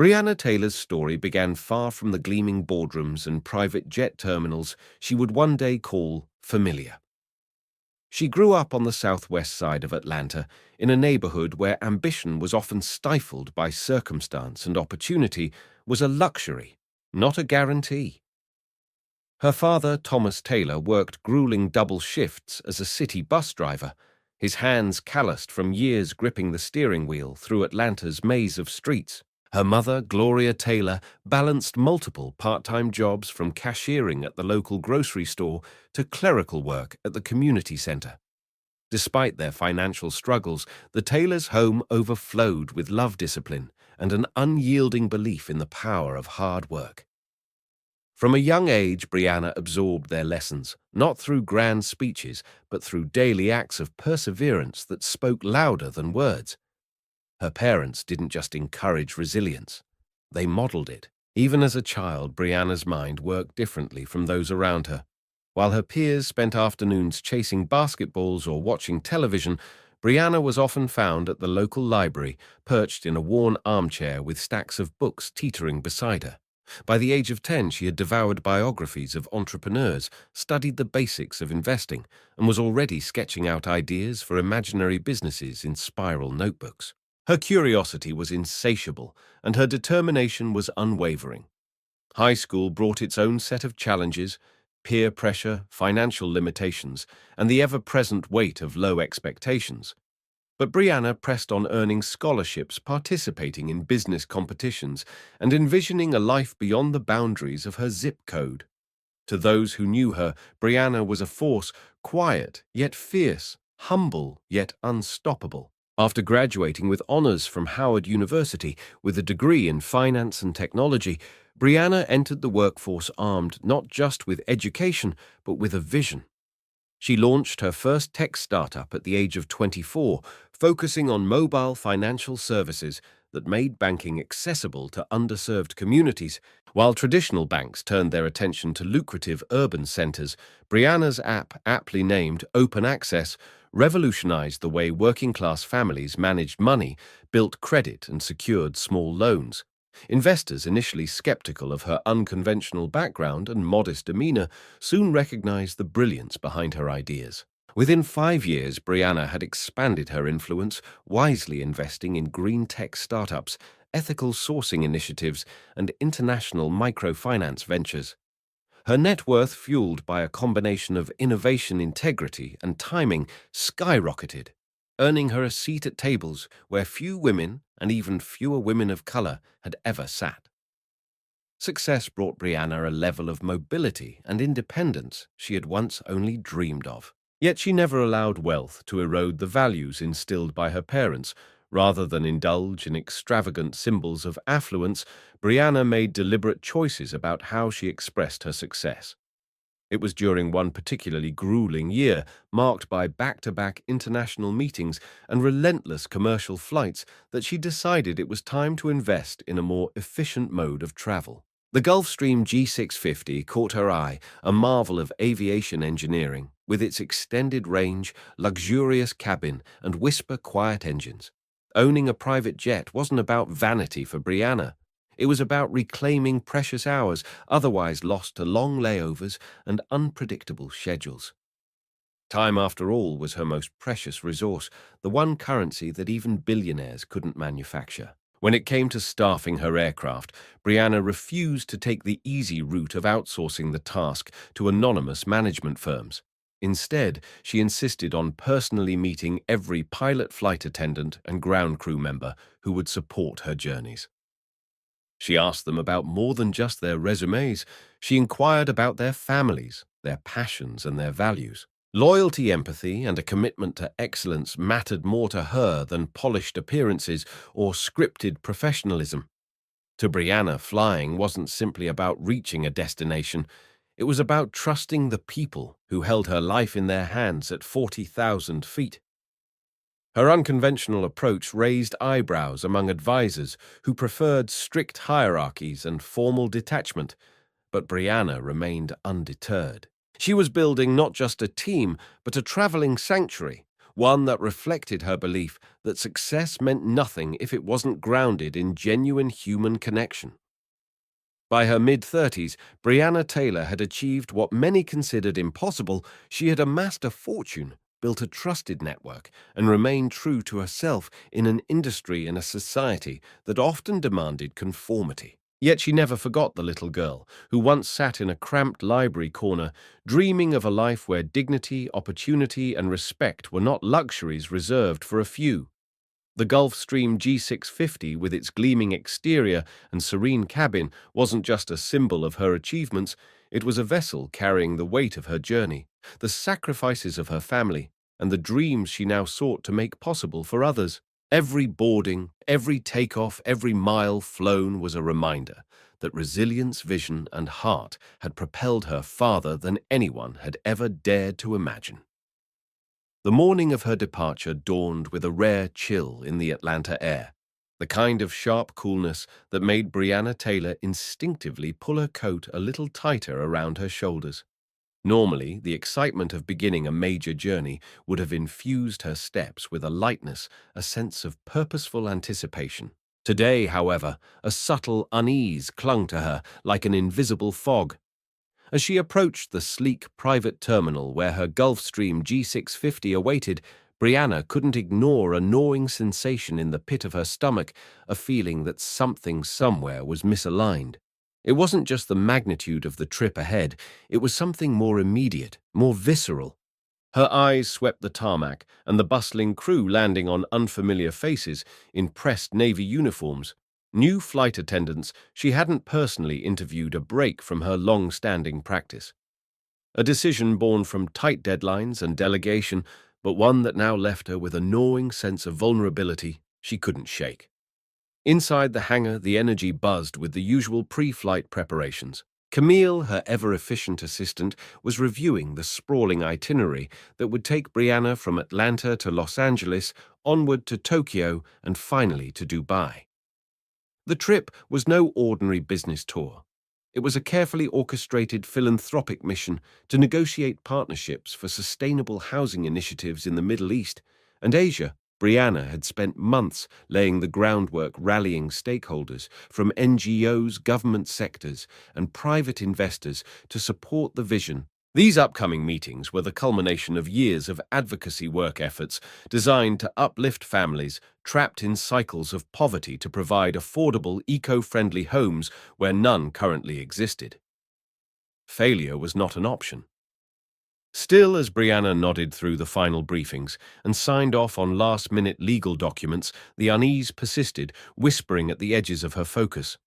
Brianna Taylor's story began far from the gleaming boardrooms and private jet terminals she would one day call familiar. She grew up on the southwest side of Atlanta, in a neighborhood where ambition was often stifled by circumstance and opportunity was a luxury, not a guarantee. Her father, Thomas Taylor, worked grueling double shifts as a city bus driver, his hands calloused from years gripping the steering wheel through Atlanta's maze of streets. Her mother, Gloria Taylor, balanced multiple part-time jobs from cashiering at the local grocery store to clerical work at the community center. Despite their financial struggles, the Taylors' home overflowed with love discipline and an unyielding belief in the power of hard work. From a young age, Brianna absorbed their lessons, not through grand speeches, but through daily acts of perseverance that spoke louder than words. Her parents didn't just encourage resilience, they modeled it. Even as a child, Brianna's mind worked differently from those around her. While her peers spent afternoons chasing basketballs or watching television, Brianna was often found at the local library, perched in a worn armchair with stacks of books teetering beside her. By the age of 10, she had devoured biographies of entrepreneurs, studied the basics of investing, and was already sketching out ideas for imaginary businesses in spiral notebooks. Her curiosity was insatiable, and her determination was unwavering. High school brought its own set of challenges: peer pressure, financial limitations, and the ever-present weight of low expectations. But Brianna pressed on earning scholarships, participating in business competitions, and envisioning a life beyond the boundaries of her zip code. To those who knew her, Brianna was a force, quiet yet fierce, humble yet unstoppable. After graduating with honors from Howard University with a degree in finance and technology, Brianna entered the workforce armed not just with education, but with a vision. She launched her first tech startup at the age of 24, focusing on mobile financial services that made banking accessible to underserved communities. While traditional banks turned their attention to lucrative urban centers, Brianna's app, aptly named Open Access, revolutionized the way working-class families managed money, built credit, and secured small loans. Investors, initially skeptical of her unconventional background and modest demeanor, soon recognized the brilliance behind her ideas. Within 5 years, Brianna had expanded her influence, wisely investing in green tech startups, ethical sourcing initiatives, and international microfinance ventures. Her net worth, fueled by a combination of innovation, integrity, and timing, skyrocketed, earning her a seat at tables where few women, and even fewer women of color, had ever sat. Success brought Brianna a level of mobility and independence she had once only dreamed of. Yet she never allowed wealth to erode the values instilled by her parents. Rather than indulge in extravagant symbols of affluence, Brianna made deliberate choices about how she expressed her success. It was during one particularly grueling year, marked by back-to-back international meetings and relentless commercial flights, that she decided it was time to invest in a more efficient mode of travel. The Gulfstream G650 caught her eye, a marvel of aviation engineering, with its extended range, luxurious cabin, and whisper-quiet engines. Owning a private jet wasn't about vanity for Brianna. It was about reclaiming precious hours otherwise lost to long layovers and unpredictable schedules. Time, after all, was her most precious resource, the one currency that even billionaires couldn't manufacture. When it came to staffing her aircraft, Brianna refused to take the easy route of outsourcing the task to anonymous management firms. Instead, she insisted on personally meeting every pilot, flight attendant, and ground crew member who would support her journeys. She asked them about more than just their resumes. She inquired about their families, their passions, and their values. Loyalty, empathy, and a commitment to excellence mattered more to her than polished appearances or scripted professionalism. To Brianna, flying wasn't simply about reaching a destination. It was about trusting the people who held her life in their hands at 40,000 feet. Her unconventional approach raised eyebrows among advisors who preferred strict hierarchies and formal detachment, but Brianna remained undeterred. She was building not just a team, but a traveling sanctuary, one that reflected her belief that success meant nothing if it wasn't grounded in genuine human connection. By her mid-30s, Brianna Taylor had achieved what many considered impossible. She had amassed a fortune, built a trusted network, and remained true to herself in an industry and a society that often demanded conformity. Yet she never forgot the little girl who once sat in a cramped library corner, dreaming of a life where dignity, opportunity, and respect were not luxuries reserved for a few. The Gulfstream G650, with its gleaming exterior and serene cabin, wasn't just a symbol of her achievements, it was a vessel carrying the weight of her journey, the sacrifices of her family, and the dreams she now sought to make possible for others. Every boarding, every takeoff, every mile flown was a reminder that resilience, vision, and heart had propelled her farther than anyone had ever dared to imagine. The morning of her departure dawned with a rare chill in the Atlanta air, the kind of sharp coolness that made Brianna Taylor instinctively pull her coat a little tighter around her shoulders. Normally, the excitement of beginning a major journey would have infused her steps with a lightness, a sense of purposeful anticipation. Today, however, a subtle unease clung to her like an invisible fog. As she approached the sleek private terminal where her Gulfstream G650 awaited, Brianna couldn't ignore a gnawing sensation in the pit of her stomach, a feeling that something somewhere was misaligned. It wasn't just the magnitude of the trip ahead, it was something more immediate, more visceral. Her eyes swept the tarmac and the bustling crew landing on unfamiliar faces in pressed Navy uniforms. New flight attendants she hadn't personally interviewed, a break from her long-standing practice. A decision born from tight deadlines and delegation, but one that now left her with a gnawing sense of vulnerability she couldn't shake. Inside the hangar, the energy buzzed with the usual pre-flight preparations. Camille, her ever-efficient assistant, was reviewing the sprawling itinerary that would take Brianna from Atlanta to Los Angeles, onward to Tokyo, and finally to Dubai. The trip was no ordinary business tour. It was a carefully orchestrated philanthropic mission to negotiate partnerships for sustainable housing initiatives in the Middle East and Asia. Brianna had spent months laying the groundwork, rallying stakeholders from NGOs, government sectors, and private investors to support the vision. These upcoming meetings were the culmination of years of advocacy work efforts designed to uplift families trapped in cycles of poverty, to provide affordable, eco-friendly homes where none currently existed. Failure was not an option. Still, as Brianna nodded through the final briefings and signed off on last-minute legal documents, the unease persisted, whispering at the edges of her focus.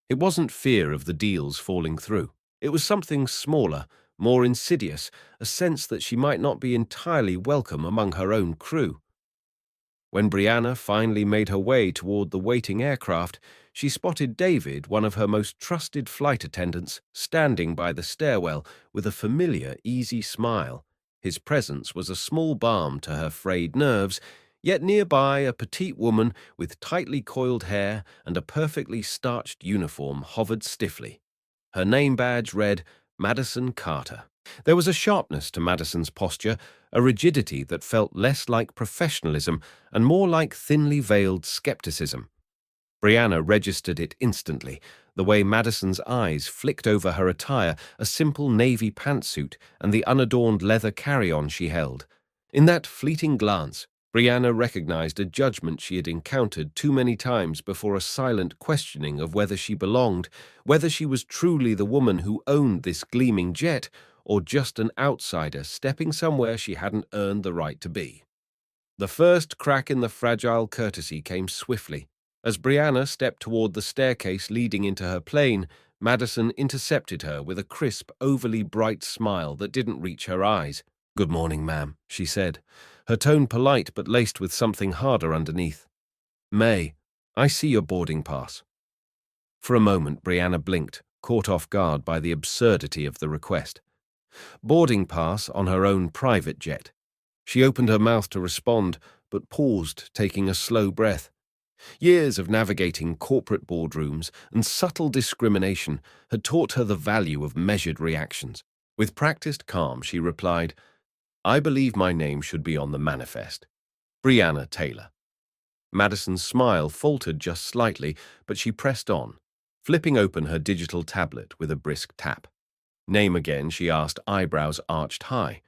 It wasn't fear of the deals falling through. It was something smaller, more insidious, a sense that she might not be entirely welcome among her own crew. When Brianna finally made her way toward the waiting aircraft, she spotted David, one of her most trusted flight attendants, standing by the stairwell with a familiar, easy smile. His presence was a small balm to her frayed nerves, yet nearby a petite woman with tightly coiled hair and a perfectly starched uniform hovered stiffly. Her name badge read Madison Carter. There was a sharpness to Madison's posture, a rigidity that felt less like professionalism and more like thinly veiled skepticism. Brianna registered it instantly, the way Madison's eyes flicked over her attire, a simple navy pantsuit and the unadorned leather carry-on she held. In that fleeting glance, Brianna recognized a judgment she had encountered too many times before, a silent questioning of whether she belonged, whether she was truly the woman who owned this gleaming jet, or just an outsider stepping somewhere she hadn't earned the right to be. The first crack in the fragile courtesy came swiftly. As Brianna stepped toward the staircase leading into her plane, Madison intercepted her with a crisp, overly bright smile that didn't reach her eyes. "Good morning, ma'am," she said, her tone polite but laced with something harder underneath. "May, I see your boarding pass." For a moment, Brianna blinked, caught off guard by the absurdity of the request. Boarding pass on her own private jet. She opened her mouth to respond, but paused, taking a slow breath. Years of navigating corporate boardrooms and subtle discrimination had taught her the value of measured reactions. With practiced calm, she replied, I believe my name should be on the manifest. Brianna Taylor. Madison's smile faltered just slightly, but she pressed on, flipping open her digital tablet with a brisk tap. Name again, she asked, eyebrows arched high.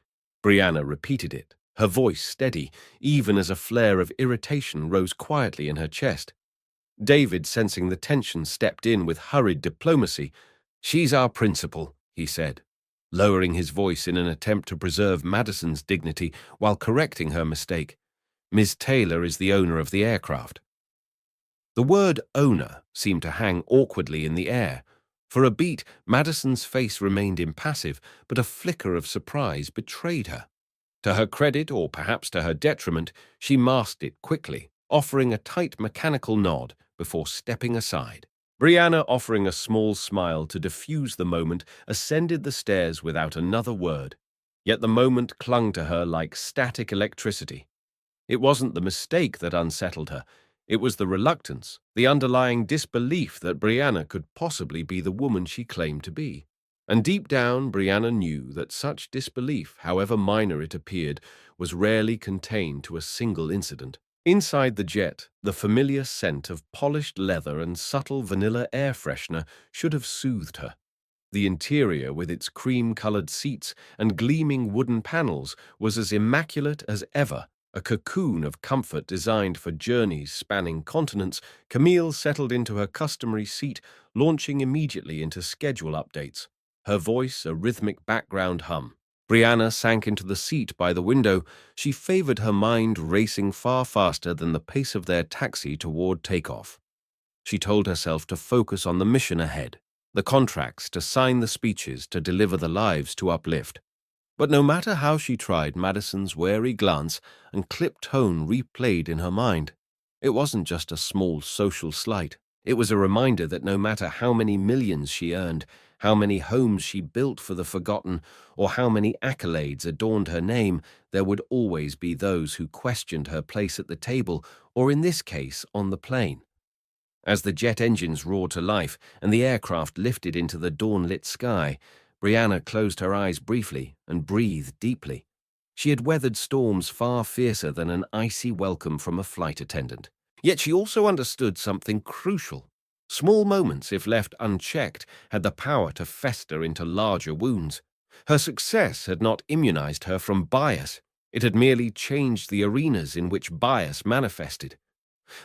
Brianna repeated it, her voice steady, even as a flare of irritation rose quietly in her chest. David, sensing the tension, stepped in with hurried diplomacy. She's our principal, he said, lowering his voice in an attempt to preserve Madison's dignity while correcting her mistake. Ms. Taylor is the owner of the aircraft. The word owner seemed to hang awkwardly in the air. For a beat, Madison's face remained impassive, but a flicker of surprise betrayed her. To her credit, or perhaps to her detriment, she masked it quickly, offering a tight mechanical nod before stepping aside. Brianna, offering a small smile to diffuse the moment, ascended the stairs without another word. Yet the moment clung to her like static electricity. It wasn't the mistake that unsettled her. It was the reluctance, the underlying disbelief that Brianna could possibly be the woman she claimed to be. And deep down, Brianna knew that such disbelief, however minor it appeared, was rarely contained to a single incident. Inside the jet, the familiar scent of polished leather and subtle vanilla air freshener should have soothed her. The interior, with its cream-colored seats and gleaming wooden panels, was as immaculate as ever, a cocoon of comfort designed for journeys spanning continents. Camille settled into her customary seat, launching immediately into schedule updates, her voice a rhythmic background hum. Brianna sank into the seat by the window. She favored her mind racing far faster than the pace of their taxi toward takeoff. She told herself to focus on the mission ahead, the contracts to sign, the speeches to deliver, the lives to uplift. But no matter how she tried, Madison's wary glance and clipped tone replayed in her mind. It wasn't just a small social slight. It was a reminder that no matter how many millions she earned, how many homes she built for the forgotten, or how many accolades adorned her name, there would always be those who questioned her place at the table, or in this case, on the plane. As the jet engines roared to life and the aircraft lifted into the dawn-lit sky, Brianna closed her eyes briefly and breathed deeply. She had weathered storms far fiercer than an icy welcome from a flight attendant. Yet she also understood something crucial. Small moments, if left unchecked, had the power to fester into larger wounds. Her success had not immunized her from bias. It had merely changed the arenas in which bias manifested.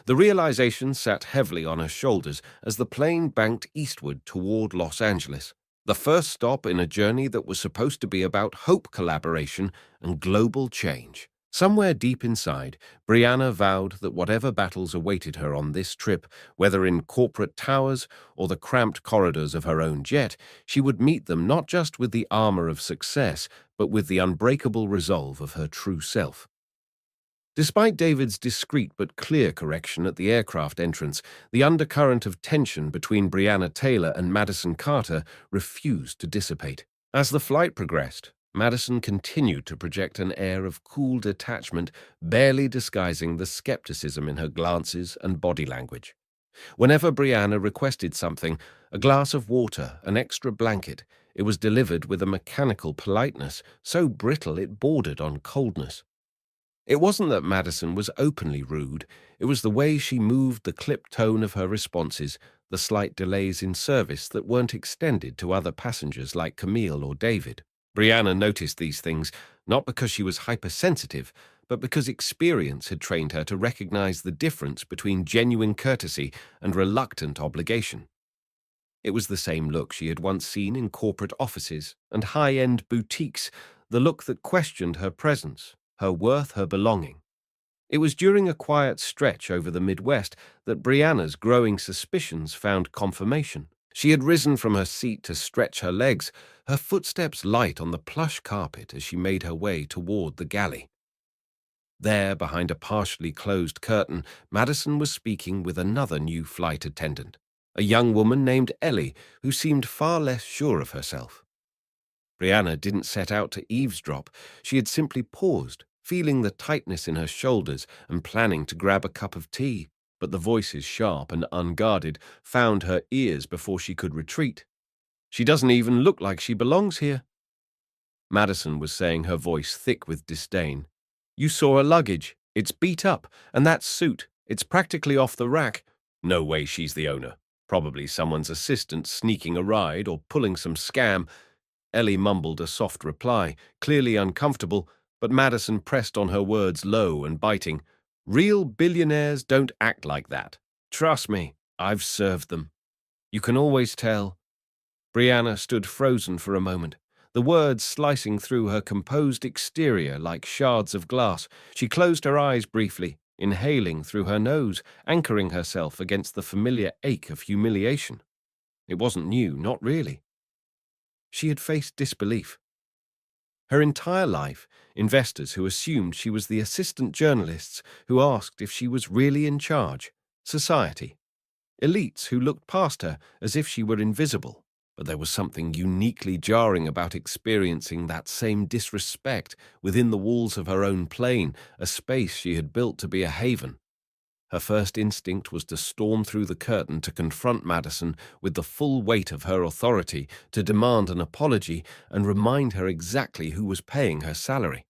The realization sat heavily on her shoulders as the plane banked eastward toward Los Angeles, the first stop in a journey that was supposed to be about hope, collaboration, and global change. Somewhere deep inside, Brianna vowed that whatever battles awaited her on this trip, whether in corporate towers or the cramped corridors of her own jet, she would meet them not just with the armor of success, but with the unbreakable resolve of her true self. Despite David's discreet but clear correction at the aircraft entrance, the undercurrent of tension between Brianna Taylor and Madison Carter refused to dissipate. As the flight progressed, Madison continued to project an air of cool detachment, barely disguising the skepticism in her glances and body language. Whenever Brianna requested something, a glass of water, an extra blanket, it was delivered with a mechanical politeness so brittle it bordered on coldness. It wasn't that Madison was openly rude. It was the way she moved, the clipped tone of her responses, the slight delays in service that weren't extended to other passengers like Camille or David. Brianna noticed these things, not because she was hypersensitive, but because experience had trained her to recognize the difference between genuine courtesy and reluctant obligation. It was the same look she had once seen in corporate offices and high-end boutiques, the look that questioned her presence, her worth, her belonging. It was during a quiet stretch over the Midwest that Brianna's growing suspicions found confirmation. She had risen from her seat to stretch her legs, her footsteps light on the plush carpet as she made her way toward the galley. There, behind a partially closed curtain, Madison was speaking with another new flight attendant, a young woman named Ellie, who seemed far less sure of herself. Brianna didn't set out to eavesdrop. She had simply paused, feeling the tightness in her shoulders and planning to grab a cup of tea. But the voices, sharp and unguarded, found her ears before she could retreat. "She doesn't even look like she belongs here." Madison was saying, her voice thick with disdain. "You saw her luggage. It's beat up. And that suit, it's practically off the rack. No way she's the owner. Probably someone's assistant sneaking a ride or pulling some scam." Ellie mumbled a soft reply, clearly uncomfortable, but Madison pressed on her words low and biting. "Real billionaires don't act like that. Trust me, I've served them. You can always tell." Brianna stood frozen for a moment, the words slicing through her composed exterior like shards of glass. She closed her eyes briefly, inhaling through her nose, anchoring herself against the familiar ache of humiliation. It wasn't new, not really. She had faced disbelief. Her entire life, investors who assumed she was the assistant journalists who asked if she was really in charge, society, elites who looked past her as if she were invisible. But there was something uniquely jarring about experiencing that same disrespect within the walls of her own plane, a space she had built to be a haven. Her first instinct was to storm through the curtain to confront Madison with the full weight of her authority, to demand an apology and remind her exactly who was paying her salary.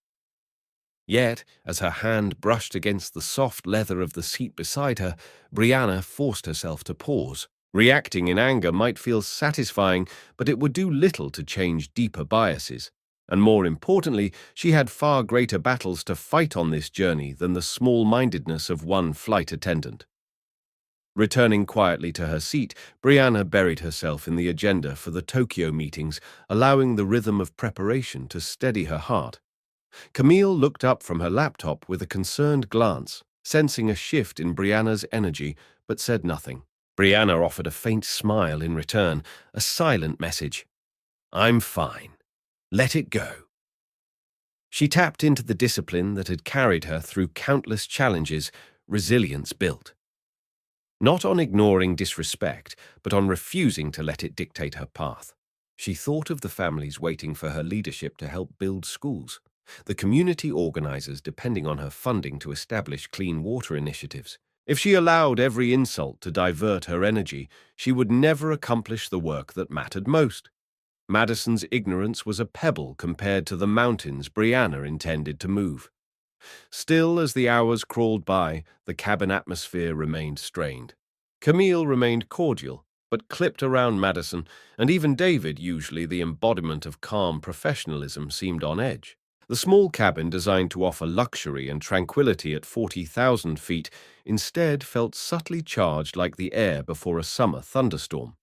Yet, as her hand brushed against the soft leather of the seat beside her, Brianna forced herself to pause. Reacting in anger might feel satisfying, but it would do little to change deeper biases. And more importantly, she had far greater battles to fight on this journey than the small-mindedness of one flight attendant. Returning quietly to her seat, Brianna buried herself in the agenda for the Tokyo meetings, allowing the rhythm of preparation to steady her heart. Camille looked up from her laptop with a concerned glance, sensing a shift in Brianna's energy, but said nothing. Brianna offered a faint smile in return, a silent message. "I'm fine. Let it go." She tapped into the discipline that had carried her through countless challenges, resilience built. Not on ignoring disrespect, but on refusing to let it dictate her path. She thought of the families waiting for her leadership to help build schools, the community organizers depending on her funding to establish clean water initiatives. If she allowed every insult to divert her energy, she would never accomplish the work that mattered most. Madison's ignorance was a pebble compared to the mountains Brianna intended to move. Still, as the hours crawled by, the cabin atmosphere remained strained. Camille remained cordial, but clipped around Madison, and even David, usually the embodiment of calm professionalism, seemed on edge. The small cabin, designed to offer luxury and tranquility at 40,000 feet, instead felt subtly charged like the air before a summer thunderstorm.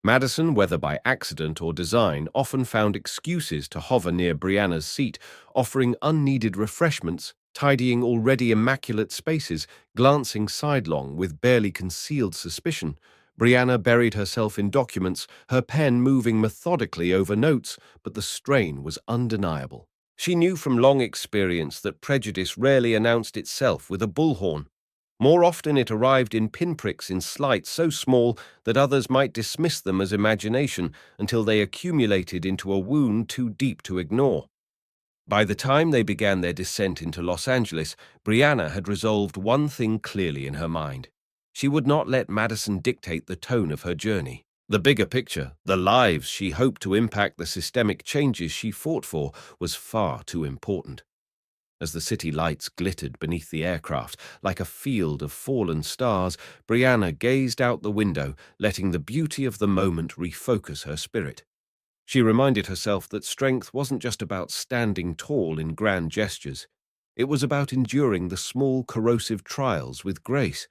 Madison, whether by accident or design, often found excuses to hover near Brianna's seat, offering unneeded refreshments, tidying already immaculate spaces, glancing sidelong with barely concealed suspicion. Brianna buried herself in documents, her pen moving methodically over notes, but the strain was undeniable. She knew from long experience that prejudice rarely announced itself with a bullhorn. More often it arrived in pinpricks in slight so small that others might dismiss them as imagination until they accumulated into a wound too deep to ignore. By the time they began their descent into Los Angeles, Brianna had resolved one thing clearly in her mind. She would not let Madison dictate the tone of her journey. The bigger picture, the lives she hoped to impact, the systemic changes she fought for, was far too important. As the city lights glittered beneath the aircraft, like a field of fallen stars, Brianna gazed out the window, letting the beauty of the moment refocus her spirit. She reminded herself that strength wasn't just about standing tall in grand gestures. It was about enduring the small, corrosive trials with grace.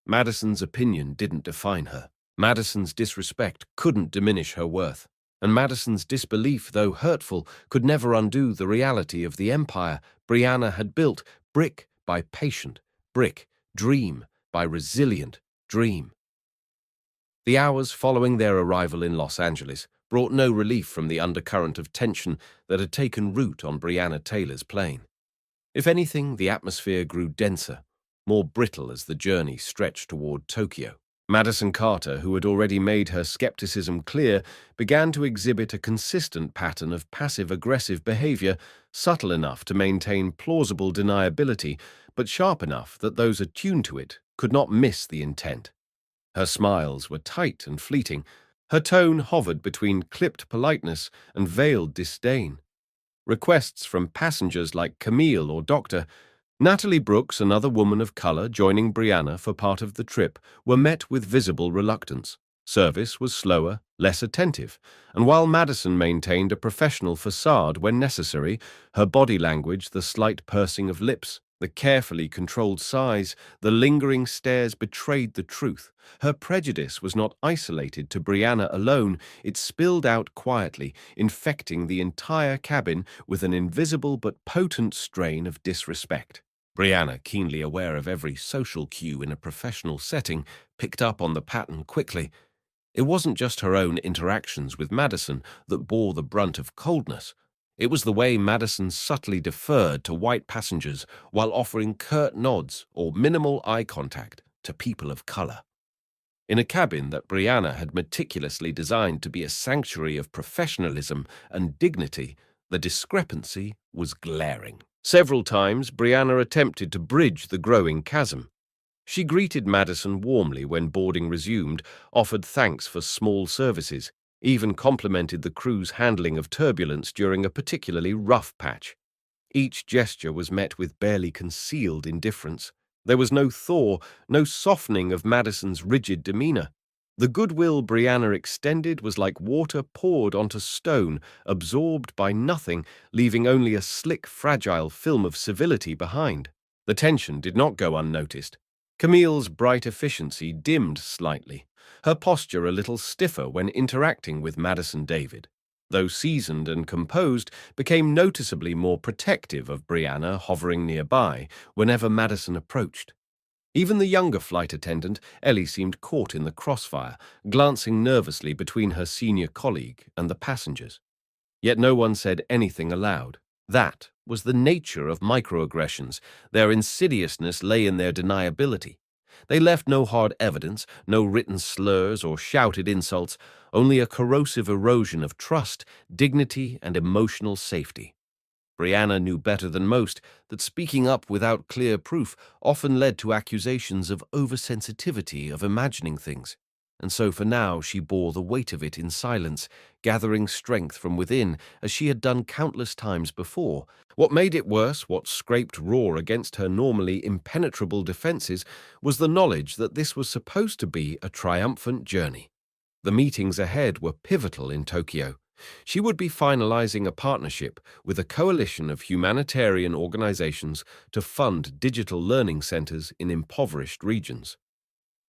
Madison's opinion didn't define her. Madison's disrespect couldn't diminish her worth. And Madison's disbelief, though hurtful, could never undo the reality of the empire Brianna had built, brick by patient brick, dream by resilient dream. The hours following their arrival in Los Angeles brought no relief from the undercurrent of tension that had taken root on Brianna Taylor's plane. If anything, the atmosphere grew denser, more brittle as the journey stretched toward Tokyo. Madison Carter, who had already made her skepticism clear, began to exhibit a consistent pattern of passive-aggressive behavior, subtle enough to maintain plausible deniability, but sharp enough that those attuned to it could not miss the intent. Her smiles were tight and fleeting, Her tone hovered between clipped politeness and veiled disdain. Requests from passengers like Camille or Dr. Natalie Brooks, another woman of color joining Brianna for part of the trip, were met with visible reluctance. Service was slower, less attentive, and while Madison maintained a professional facade when necessary, her body language, the slight pursing of lips, the carefully controlled sighs, the lingering stares betrayed the truth. Her prejudice was not isolated to Brianna alone, it spilled out quietly, infecting the entire cabin with an invisible but potent strain of disrespect. Brianna, keenly aware of every social cue in a professional setting, picked up on the pattern quickly. It wasn't just her own interactions with Madison that bore the brunt of coldness. It was the way Madison subtly deferred to white passengers while offering curt nods or minimal eye contact to people of color. In a cabin that Brianna had meticulously designed to be a sanctuary of professionalism and dignity, the discrepancy was glaring. Several times, Brianna attempted to bridge the growing chasm. She greeted Madison warmly when boarding resumed, offered thanks for small services, even complimented the crew's handling of turbulence during a particularly rough patch. Each gesture was met with barely concealed indifference. There was no thaw, no softening of Madison's rigid demeanor. The goodwill Brianna extended was like water poured onto stone, absorbed by nothing, leaving only a slick, fragile film of civility behind. The tension did not go unnoticed. Camille's bright efficiency dimmed slightly, her posture a little stiffer when interacting with Madison David. Though seasoned and composed, became noticeably more protective of Brianna hovering nearby whenever Madison approached. Even the younger flight attendant, Ellie, seemed caught in the crossfire, glancing nervously between her senior colleague and the passengers. Yet no one said anything aloud. That was the nature of microaggressions. Their insidiousness lay in their deniability. They left no hard evidence, no written slurs or shouted insults, only a corrosive erosion of trust, dignity, and emotional safety. Brianna knew better than most that speaking up without clear proof often led to accusations of oversensitivity, of imagining things. And so for now she bore the weight of it in silence, gathering strength from within as she had done countless times before. What made it worse, what scraped raw against her normally impenetrable defenses, was the knowledge that this was supposed to be a triumphant journey. The meetings ahead were pivotal in Tokyo. She would be finalizing a partnership with a coalition of humanitarian organizations to fund digital learning centers in impoverished regions.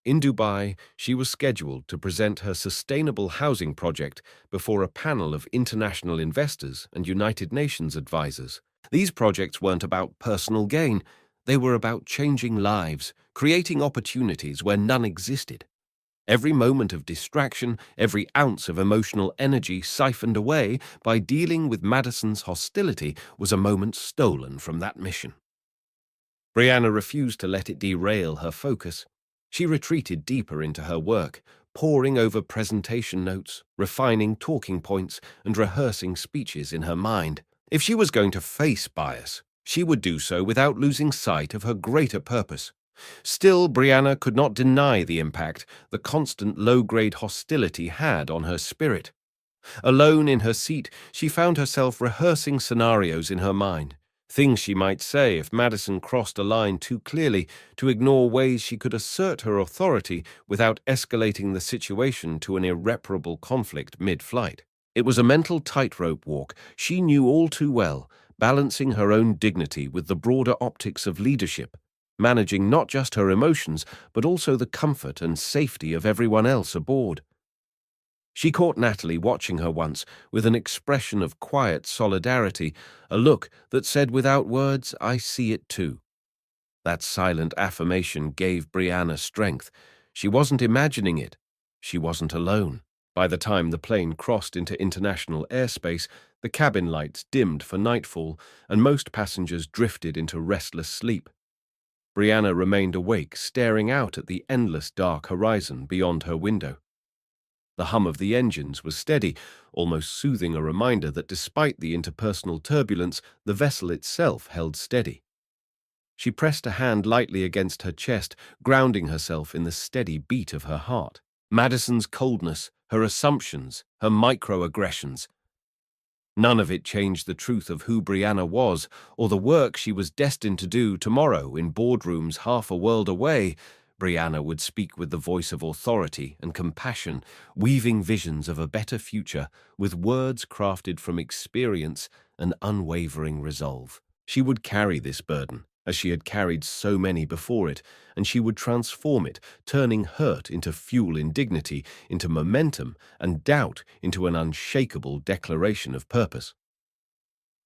In Dubai, she was scheduled to present her sustainable housing project before a panel of international investors and United Nations advisors. These projects weren't about personal gain. They were about changing lives, creating opportunities where none existed. Every moment of distraction, every ounce of emotional energy siphoned away by dealing with Madison's hostility was a moment stolen from that mission. Brianna refused to let it derail her focus. She retreated deeper into her work, poring over presentation notes, refining talking points, and rehearsing speeches in her mind. If she was going to face bias, she would do so without losing sight of her greater purpose. Still, Brianna could not deny the impact the constant low-grade hostility had on her spirit. Alone in her seat, she found herself rehearsing scenarios in her mind, things she might say if Madison crossed a line too clearly, to ignore ways she could assert her authority without escalating the situation to an irreparable conflict mid-flight. It was a mental tightrope walk she knew all too well, balancing her own dignity with the broader optics of leadership, managing not just her emotions, but also the comfort and safety of everyone else aboard. She caught Natalie watching her once with an expression of quiet solidarity, a look that said without words, "I see it too." That silent affirmation gave Brianna strength. She wasn't imagining it. She wasn't alone. By the time the plane crossed into international airspace, the cabin lights dimmed for nightfall, and most passengers drifted into restless sleep. Brianna remained awake, staring out at the endless dark horizon beyond her window. The hum of the engines was steady, almost soothing a reminder that despite the interpersonal turbulence, the vessel itself held steady. She pressed a hand lightly against her chest, grounding herself in the steady beat of her heart. Madison's coldness, her assumptions, her microaggressions. None of it changed the truth of who Brianna was, or the work she was destined to do tomorrow in boardrooms half a world away. Brianna would speak with the voice of authority and compassion, weaving visions of a better future with words crafted from experience and unwavering resolve. She would carry this burden, as she had carried so many before it, and she would transform it, turning hurt into fuel, indignity into momentum, and doubt into an unshakable declaration of purpose.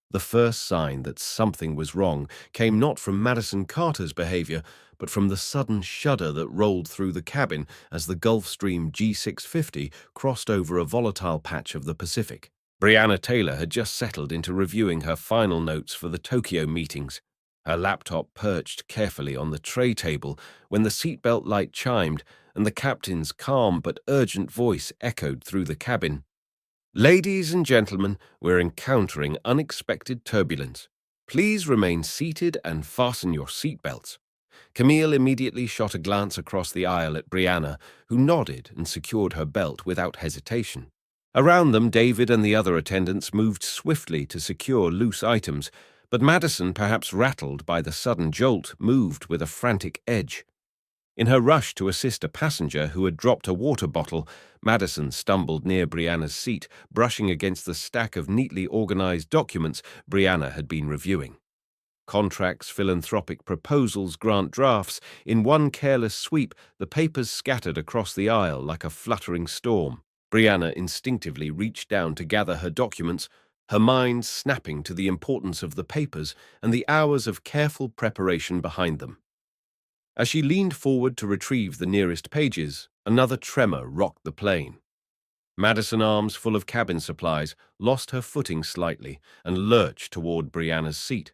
The first sign that something was wrong came not from Madison Carter's behavior, but from the sudden shudder that rolled through the cabin as the Gulfstream G650 crossed over a volatile patch of the Pacific. Brianna Taylor had just settled into reviewing her final notes for the Tokyo meetings, her laptop perched carefully on the tray table when the seatbelt light chimed and the captain's calm but urgent voice echoed through the cabin. "Ladies and gentlemen, we're encountering unexpected turbulence. Please remain seated and fasten your seatbelts." Camille immediately shot a glance across the aisle at Brianna, who nodded and secured her belt without hesitation. Around them, David and the other attendants moved swiftly to secure loose items, but Madison, perhaps rattled by the sudden jolt, moved with a frantic edge. In her rush to assist a passenger who had dropped a water bottle, Madison stumbled near Brianna's seat, brushing against the stack of neatly organized documents Brianna had been reviewing. Contracts, philanthropic proposals, grant drafts. In one careless sweep, the papers scattered across the aisle like a fluttering storm. Brianna instinctively reached down to gather her documents, her mind snapping to the importance of the papers and the hours of careful preparation behind them. As she leaned forward to retrieve the nearest pages, another tremor rocked the plane. Madison, arms full of cabin supplies, lost her footing slightly and lurched toward Brianna's seat.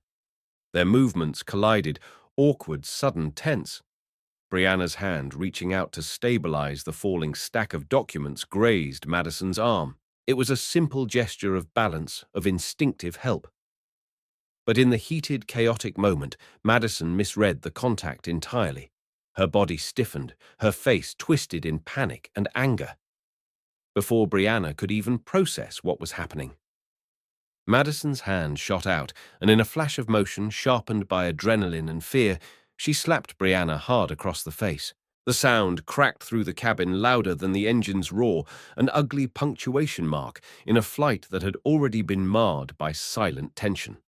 Their movements collided, awkward, sudden, tense. Brianna's hand, reaching out to stabilize the falling stack of documents, grazed Madison's arm. It was a simple gesture of balance, of instinctive help. But in the heated, chaotic moment, Madison misread the contact entirely. Her body stiffened, her face twisted in panic and anger. Before Brianna could even process what was happening, Madison's hand shot out, and in a flash of motion, sharpened by adrenaline and fear, she slapped Brianna hard across the face. The sound cracked through the cabin louder than the engine's roar, an ugly punctuation mark in a flight that had already been marred by silent tension.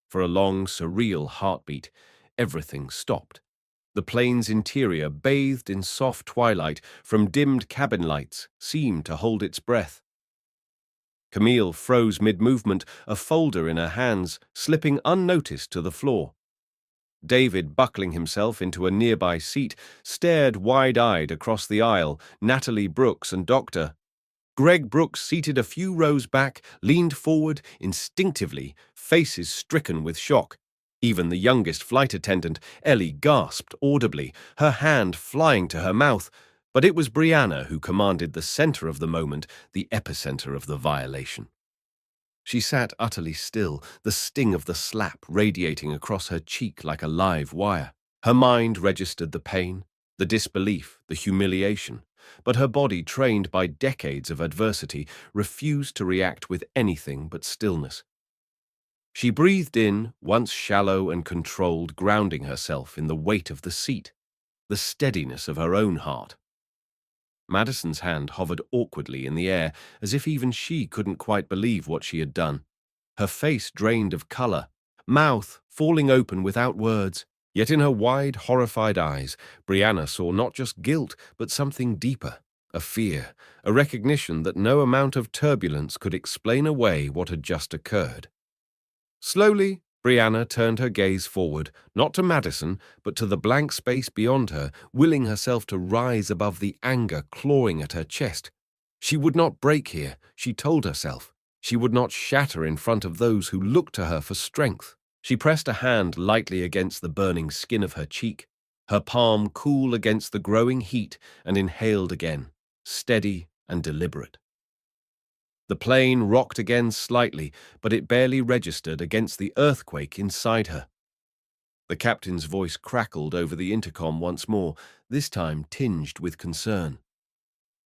For a long, surreal heartbeat, everything stopped. The plane's interior, bathed in soft twilight from dimmed cabin lights, seemed to hold its breath. Camille froze mid-movement, a folder in her hands, slipping unnoticed to the floor. David, buckling himself into a nearby seat, stared wide-eyed across the aisle. Natalie Brooks and Dr. Greg Brooks, seated a few rows back, leaned forward instinctively, faces stricken with shock. Even the youngest flight attendant, Ellie, gasped audibly, her hand flying to her mouth. But it was Brianna who commanded the center of the moment, the epicenter of the violation. She sat utterly still, the sting of the slap radiating across her cheek like a live wire. Her mind registered the pain, the disbelief, the humiliation, but her body, trained by decades of adversity, refused to react with anything but stillness. She breathed in, once shallow and controlled, grounding herself in the weight of the seat, the steadiness of her own heart. Madison's hand hovered awkwardly in the air, as if even she couldn't quite believe what she had done. Her face drained of color, mouth falling open without words. Yet in her wide, horrified eyes, Brianna saw not just guilt, but something deeper, a fear, a recognition that no amount of turbulence could explain away what had just occurred. Slowly, Brianna turned her gaze forward, not to Madison, but to the blank space beyond her, willing herself to rise above the anger clawing at her chest. She would not break here, she told herself. She would not shatter in front of those who looked to her for strength. She pressed a hand lightly against the burning skin of her cheek, her palm cool against the growing heat, and inhaled again, steady and deliberate. The plane rocked again slightly, but it barely registered against the earthquake inside her. The captain's voice crackled over the intercom once more, this time tinged with concern.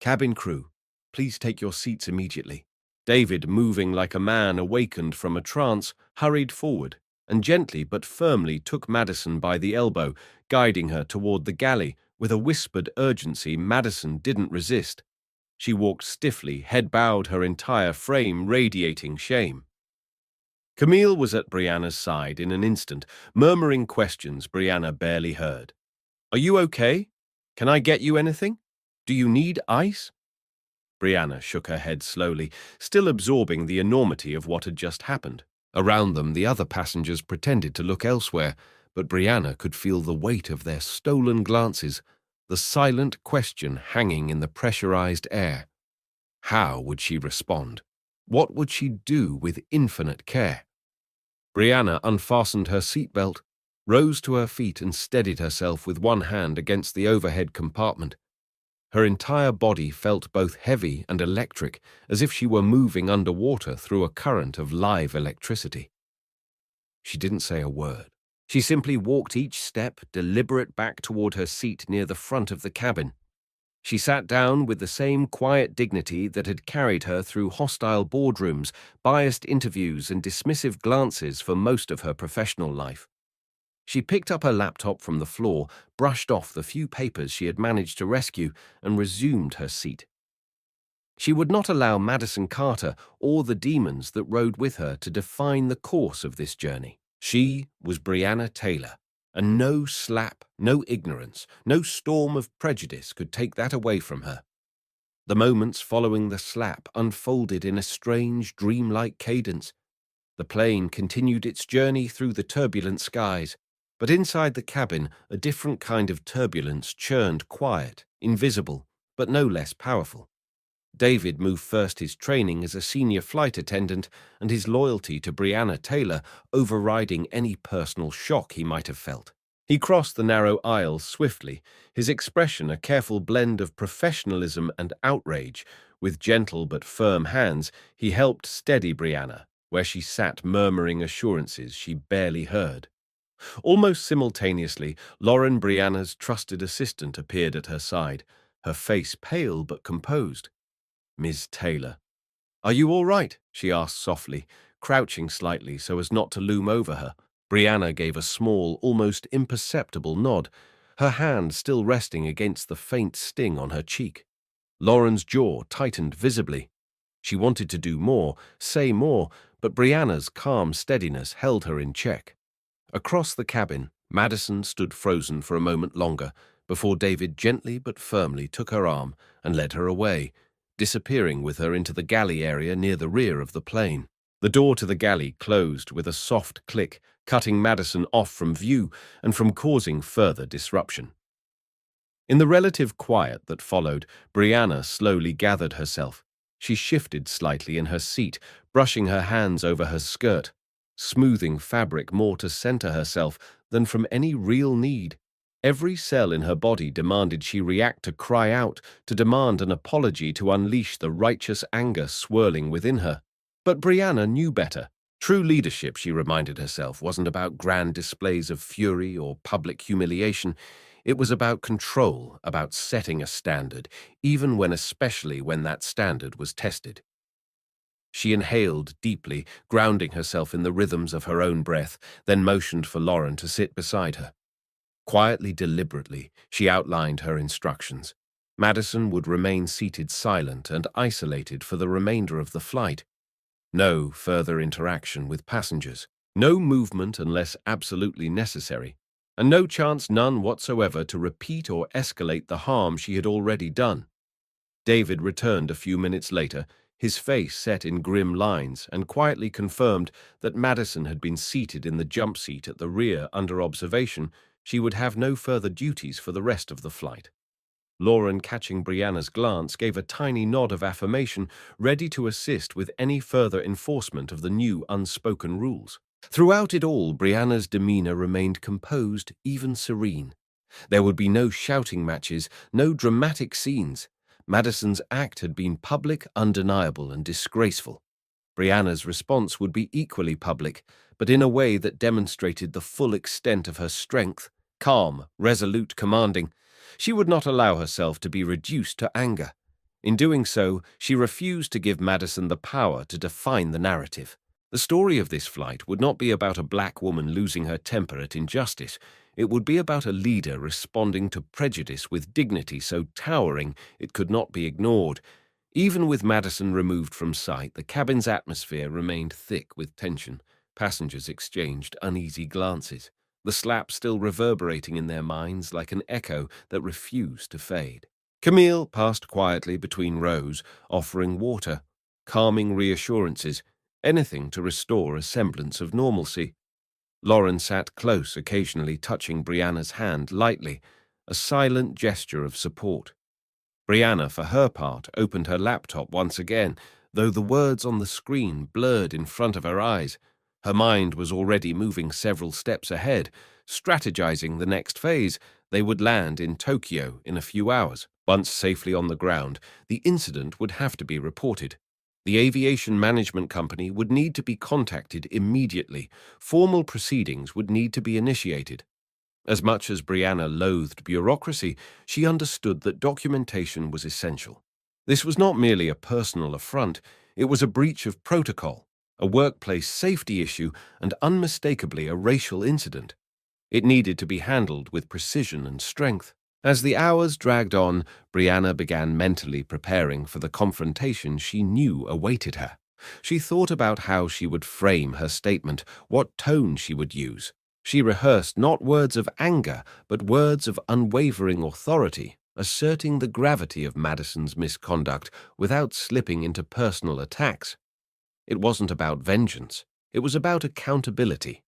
"Cabin crew, Please take your seats immediately." David, moving like a man awakened from a trance, hurried forward and gently but firmly took Madison by the elbow, guiding her toward the galley. With a whispered urgency, Madison didn't resist. She walked stiffly, head bowed, her entire frame radiating shame. Camille was at Brianna's side in an instant, murmuring questions Brianna barely heard. "Are you okay? Can I get you anything? Do you need ice?" Brianna shook her head slowly, still absorbing the enormity of what had just happened. Around them, the other passengers pretended to look elsewhere, but Brianna could feel the weight of their stolen glances, the silent question hanging in the pressurized air. How would she respond? What would she do with infinite care? Brianna unfastened her seatbelt, rose to her feet and steadied herself with one hand against the overhead compartment. Her entire body felt both heavy and electric, as if she were moving underwater through a current of live electricity. She didn't say a word. She simply walked each step, deliberate, back toward her seat near the front of the cabin. She sat down with the same quiet dignity that had carried her through hostile boardrooms, biased interviews, and dismissive glances for most of her professional life. She picked up her laptop from the floor, brushed off the few papers she had managed to rescue, and resumed her seat. She would not allow Madison Carter or the demons that rode with her to define the course of this journey. She was Brianna Taylor, and no slap, no ignorance, no storm of prejudice could take that away from her. The moments following the slap unfolded in a strange, dreamlike cadence. The plane continued its journey through the turbulent skies, but inside the cabin, a different kind of turbulence churned, quiet, invisible, but no less powerful. David moved first, his training as a senior flight attendant and his loyalty to Brianna Taylor overriding any personal shock he might have felt. He crossed the narrow aisle swiftly, his expression a careful blend of professionalism and outrage. With gentle but firm hands, he helped steady Brianna, where she sat murmuring assurances she barely heard. Almost simultaneously, Lauren, Brianna's trusted assistant, appeared at her side, her face pale but composed. "Ms. Taylor, are you all right?" she asked softly, crouching slightly so as not to loom over her. Brianna gave a small, almost imperceptible nod, her hand still resting against the faint sting on her cheek. Lauren's jaw tightened visibly. She wanted to do more, say more, but Brianna's calm steadiness held her in check. Across the cabin, Madison stood frozen for a moment longer before David gently but firmly took her arm and led her away, disappearing with her into the galley area near the rear of the plane. The door to the galley closed with a soft click, cutting Madison off from view and from causing further disruption. In the relative quiet that followed, Brianna slowly gathered herself. She shifted slightly in her seat, brushing her hands over her skirt, smoothing fabric more to center herself than from any real need. Every cell in her body demanded she react, to cry out, to demand an apology, to unleash the righteous anger swirling within her. But Brianna knew better. True leadership, she reminded herself, wasn't about grand displays of fury or public humiliation. It was about control, about setting a standard, especially when that standard was tested. She inhaled deeply, grounding herself in the rhythms of her own breath, then motioned for Lauren to sit beside her. Quietly, deliberately, she outlined her instructions. Madison would remain seated silent and isolated for the remainder of the flight. No further interaction with passengers, no movement unless absolutely necessary, and no chance, none whatsoever, to repeat or escalate the harm she had already done. David returned a few minutes later, his face set in grim lines, and quietly confirmed that Madison had been seated in the jump seat at the rear under observation. She would have no further duties for the rest of the flight. Lauren, catching Brianna's glance, gave a tiny nod of affirmation, ready to assist with any further enforcement of the new unspoken rules. Throughout it all, Brianna's demeanor remained composed, even serene. There would be no shouting matches, no dramatic scenes. Madison's act had been public, undeniable, and disgraceful. Brianna's response would be equally public, but in a way that demonstrated the full extent of her strength, calm, resolute, commanding. She would not allow herself to be reduced to anger. In doing so, she refused to give Madison the power to define the narrative. The story of this flight would not be about a black woman losing her temper at injustice. It would be about a leader responding to prejudice with dignity so towering it could not be ignored. Even with Madison removed from sight, the cabin's atmosphere remained thick with tension. Passengers exchanged uneasy glances, the slap still reverberating in their minds like an echo that refused to fade. Camille passed quietly between rows, offering water, calming reassurances, anything to restore a semblance of normalcy. Lauren sat close, occasionally touching Brianna's hand lightly, a silent gesture of support. Brianna, for her part, opened her laptop once again, though the words on the screen blurred in front of her eyes. Her mind was already moving several steps ahead, strategizing the next phase. They would land in Tokyo in a few hours. Once safely on the ground, the incident would have to be reported. The aviation management company would need to be contacted immediately. Formal proceedings would need to be initiated. As much as Brianna loathed bureaucracy, she understood that documentation was essential. This was not merely a personal affront, it was a breach of protocol, a workplace safety issue, and unmistakably a racial incident. It needed to be handled with precision and strength. As the hours dragged on, Brianna began mentally preparing for the confrontation she knew awaited her. She thought about how she would frame her statement, what tone she would use. She rehearsed not words of anger, but words of unwavering authority, asserting the gravity of Madison's misconduct without slipping into personal attacks. It wasn't about vengeance. It was about accountability.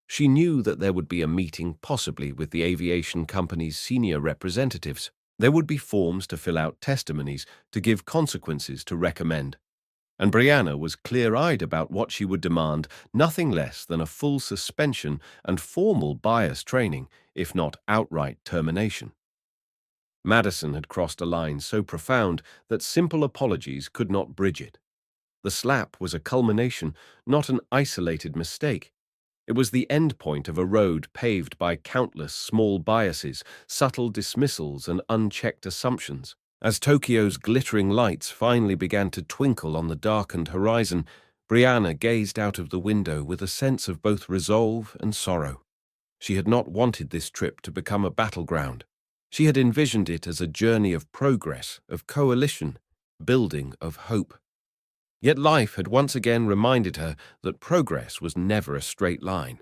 She knew that there would be a meeting, possibly with the aviation company's senior representatives. There would be forms to fill out, testimonies to give, consequences to recommend. And Brianna was clear-eyed about what she would demand, nothing less than a full suspension and formal bias training, if not outright termination. Madison had crossed a line so profound that simple apologies could not bridge it. The slap was a culmination, not an isolated mistake. It was the end point of a road paved by countless small biases, subtle dismissals, and unchecked assumptions. As Tokyo's glittering lights finally began to twinkle on the darkened horizon, Brianna gazed out of the window with a sense of both resolve and sorrow. She had not wanted this trip to become a battleground. She had envisioned it as a journey of progress, of coalition, building of hope. Yet life had once again reminded her that progress was never a straight line.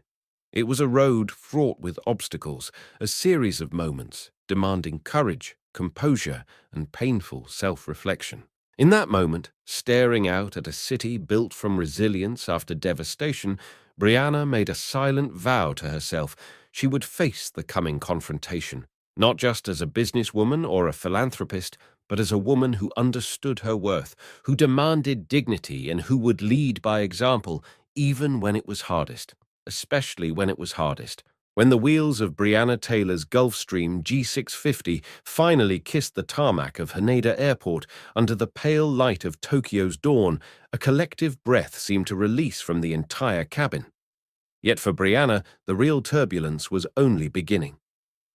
It was a road fraught with obstacles, a series of moments demanding courage, composure, and painful self-reflection. In that moment, staring out at a city built from resilience after devastation, Brianna made a silent vow to herself she would face the coming confrontation, not just as a businesswoman or a philanthropist, but as a woman who understood her worth, who demanded dignity, and who would lead by example even when it was hardest, especially when it was hardest. When the wheels of Brianna Taylor's Gulfstream G650 finally kissed the tarmac of Haneda Airport under the pale light of Tokyo's dawn, a collective breath seemed to release from the entire cabin. Yet for Brianna, the real turbulence was only beginning.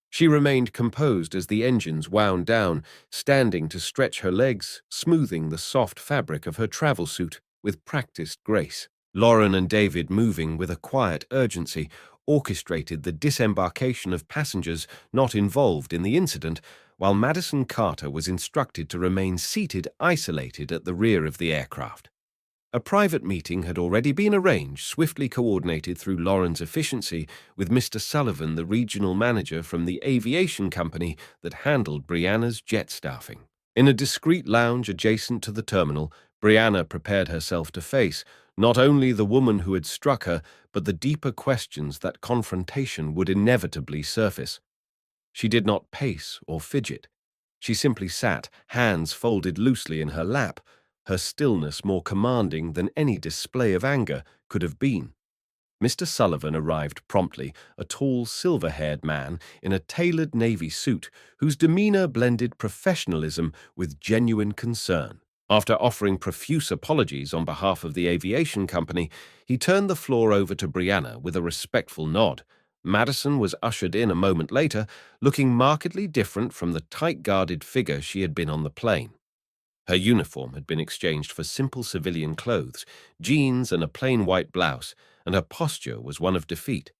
She remained composed as the engines wound down, standing to stretch her legs, smoothing the soft fabric of her travel suit with practiced grace. Lauren and David, moving with a quiet urgency, orchestrated the disembarkation of passengers not involved in the incident, while Madison Carter was instructed to remain seated isolated at the rear of the aircraft. A private meeting had already been arranged, swiftly coordinated through Lauren's efficiency, with Mr. Sullivan, the regional manager from the aviation company that handled Brianna's jet staffing. In a discreet lounge adjacent to the terminal, Brianna prepared herself to face not only the woman who had struck her, but the deeper questions that confrontation would inevitably surface. She did not pace or fidget. She simply sat, hands folded loosely in her lap, her stillness more commanding than any display of anger could have been. Mr. Sullivan arrived promptly, a tall, silver-haired man in a tailored navy suit whose demeanor blended professionalism with genuine concern. After offering profuse apologies on behalf of the aviation company, he turned the floor over to Brianna with a respectful nod. Madison was ushered in a moment later, looking markedly different from the tight-guarded figure she had been on the plane. Her uniform had been exchanged for simple civilian clothes, jeans and a plain white blouse, and her posture was one of defeat.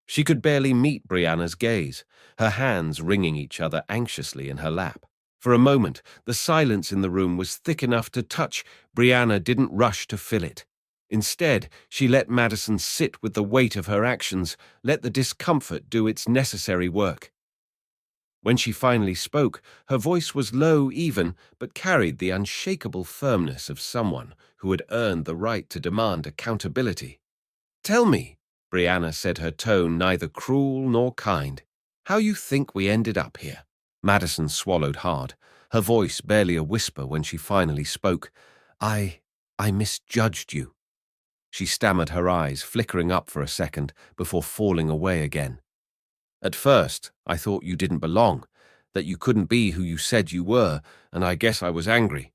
She could barely meet Brianna's gaze, her hands wringing each other anxiously in her lap. For a moment, the silence in the room was thick enough to touch. Brianna didn't rush to fill it. Instead, she let Madison sit with the weight of her actions, let the discomfort do its necessary work. When she finally spoke, her voice was low even, but carried the unshakable firmness of someone who had earned the right to demand accountability. "Tell me," Brianna said, her tone neither cruel nor kind, "how you think we ended up here." Madison swallowed hard, her voice barely a whisper when she finally spoke. I misjudged you." She stammered, her eyes flickering up for a second before falling away again. "At first, I thought you didn't belong, that you couldn't be who you said you were, and I guess I was angry."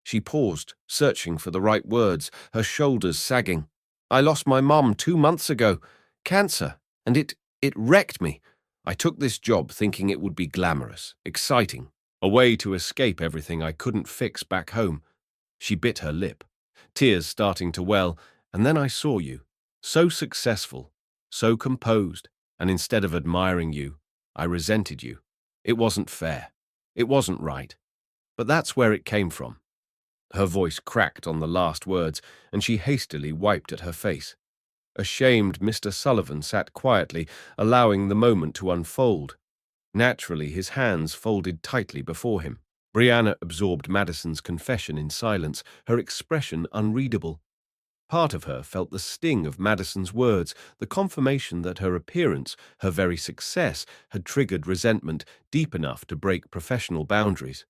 She paused, searching for the right words, her shoulders sagging. "I lost my mom 2 months ago. Cancer, and it wrecked me. I took this job thinking it would be glamorous, exciting, a way to escape everything I couldn't fix back home." She bit her lip, tears starting to well, and then I saw you, so successful, so composed, and instead of admiring you, I resented you. It wasn't fair. It wasn't right. But that's where it came from. Her voice cracked on the last words, and she hastily wiped at her face. Ashamed, Mr. Sullivan sat quietly, allowing the moment to unfold. Naturally, his hands folded tightly before him. Brianna absorbed Madison's confession in silence, her expression unreadable. Part of her felt the sting of Madison's words, the confirmation that her appearance, her very success, had triggered resentment deep enough to break professional boundaries.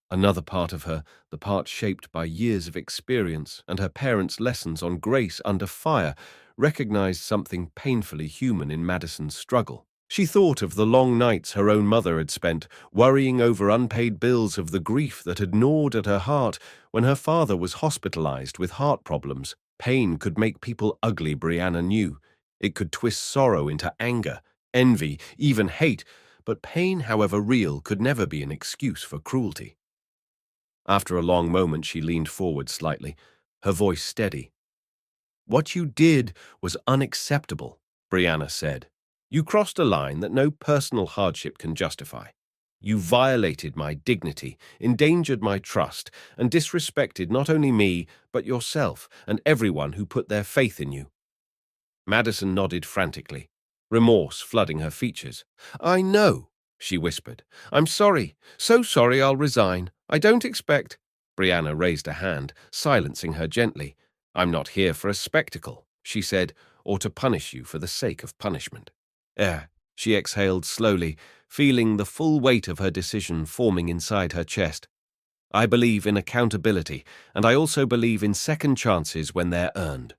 Another part of her, the part shaped by years of experience and her parents' lessons on grace under fire, recognized something painfully human in Madison's struggle. She thought of the long nights her own mother had spent, worrying over unpaid bills, of the grief that had gnawed at her heart when her father was hospitalized with heart problems. Pain could make people ugly, Brianna knew. It could twist sorrow into anger, envy, even hate, but pain, however real, could never be an excuse for cruelty. After a long moment, she leaned forward slightly, her voice steady. "What you did was unacceptable," Brianna said. "You crossed a line that no personal hardship can justify. You violated my dignity, endangered my trust, and disrespected not only me, but yourself and everyone who put their faith in you." Madison nodded frantically, remorse flooding her features. "I know," she whispered. "I'm sorry, so sorry I'll resign. I don't expect—" Brianna raised a hand, silencing her gently. "I'm not here for a spectacle," she said, "or to punish you for the sake of punishment." She exhaled slowly, feeling the full weight of her decision forming inside her chest. "I believe in accountability, and I also believe in second chances when they're earned."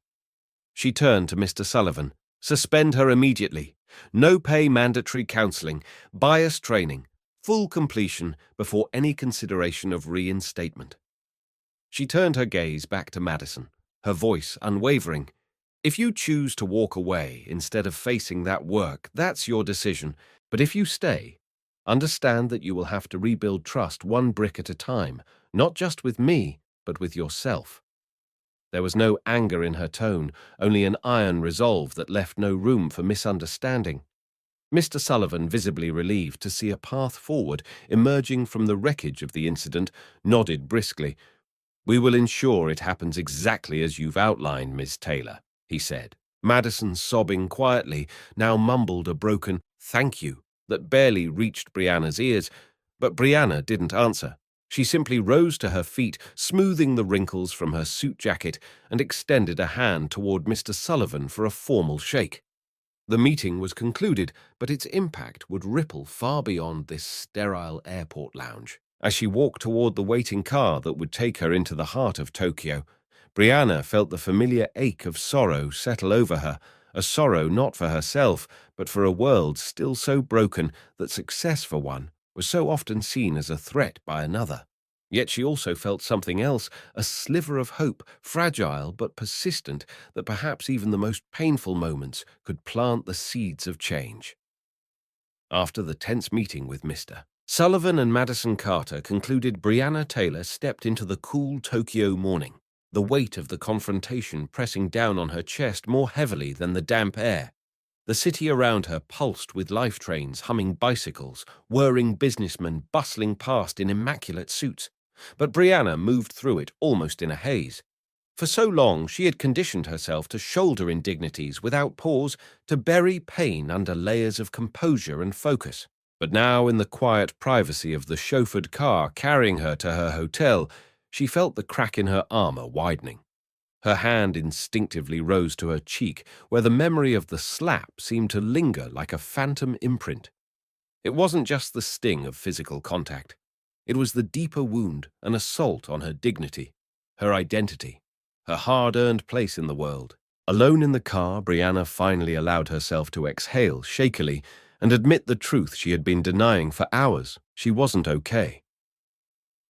She turned to Mr. Sullivan. "Suspend her immediately. No pay mandatory counseling, bias training, full completion before any consideration of reinstatement." She turned her gaze back to Madison, her voice unwavering. "If you choose to walk away instead of facing that work, that's your decision. But if you stay, understand that you will have to rebuild trust one brick at a time, not just with me, but with yourself." There was no anger in her tone, only an iron resolve that left no room for misunderstanding. Mr. Sullivan, visibly relieved to see a path forward emerging from the wreckage of the incident, nodded briskly. "We will ensure it happens exactly as you've outlined, Miss Taylor," he said. Madison, sobbing quietly, now mumbled a broken "thank you" that barely reached Brianna's ears, but Brianna didn't answer. She simply rose to her feet, smoothing the wrinkles from her suit jacket, and extended a hand toward Mr. Sullivan for a formal shake. The meeting was concluded, but its impact would ripple far beyond this sterile airport lounge. As she walked toward the waiting car that would take her into the heart of Tokyo, Brianna felt the familiar ache of sorrow settle over her, a sorrow not for herself, but for a world still so broken that success for one was so often seen as a threat by another. Yet she also felt something else, a sliver of hope, fragile but persistent, that perhaps even the most painful moments could plant the seeds of change. After the tense meeting with Mr. Sullivan and Madison Carter concluded Brianna Taylor stepped into the cool Tokyo morning, the weight of the confrontation pressing down on her chest more heavily than the damp air. The city around her pulsed with life trains, humming bicycles, whirring businessmen bustling past in immaculate suits. But Brianna moved through it almost in a haze. For so long she had conditioned herself to shoulder indignities without pause, to bury pain under layers of composure and focus. But now, in the quiet privacy of the chauffeured car carrying her to her hotel, she felt the crack in her armor widening. Her hand instinctively rose to her cheek, where the memory of the slap seemed to linger like a phantom imprint. It wasn't just the sting of physical contact. It was the deeper wound, an assault on her dignity, her identity, her hard-earned place in the world. Alone in the car, Brianna finally allowed herself to exhale shakily and admit the truth she had been denying for hours. She wasn't okay.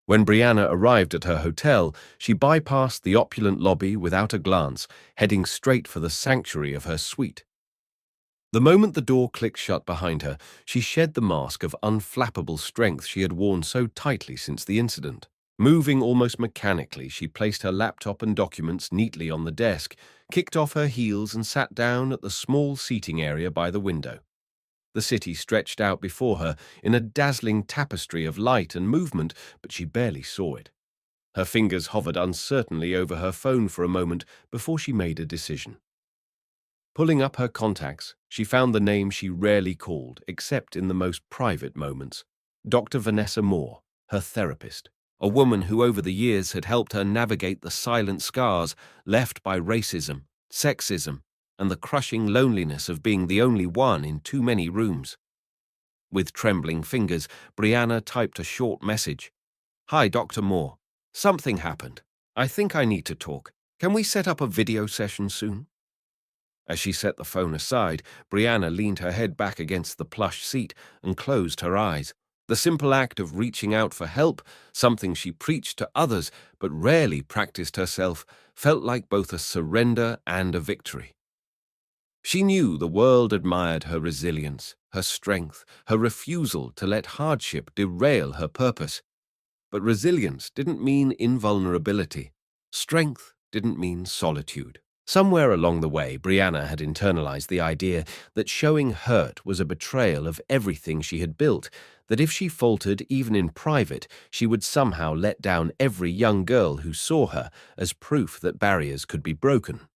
When Brianna arrived at her hotel, she bypassed the opulent lobby without a glance, heading straight for the sanctuary of her suite. The moment the door clicked shut behind her, she shed the mask of unflappable strength she had worn so tightly since the incident. Moving almost mechanically, she placed her laptop and documents neatly on the desk, kicked off her heels and sat down at the small seating area by the window. The city stretched out before her in a dazzling tapestry of light and movement, but she barely saw it. Her fingers hovered uncertainly over her phone for a moment before she made a decision. Pulling up her contacts, she found the name she rarely called, except in the most private moments. Dr. Vanessa Moore, her therapist, a woman who over the years had helped her navigate the silent scars left by racism, sexism, and the crushing loneliness of being the only one in too many rooms. With trembling fingers, Brianna typed a short message. "Hi, Dr. Moore. Something happened. I think I need to talk. Can we set up a video session soon?" As she set the phone aside, Brianna leaned her head back against the plush seat and closed her eyes. The simple act of reaching out for help, something she preached to others but rarely practiced herself, felt like both a surrender and a victory. She knew the world admired her resilience, her strength, her refusal to let hardship derail her purpose. But resilience didn't mean invulnerability. Strength didn't mean solitude. Somewhere along the way, Brianna had internalized the idea that showing hurt was a betrayal of everything she had built, that if she faltered even in private, she would somehow let down every young girl who saw her as proof that barriers could be broken.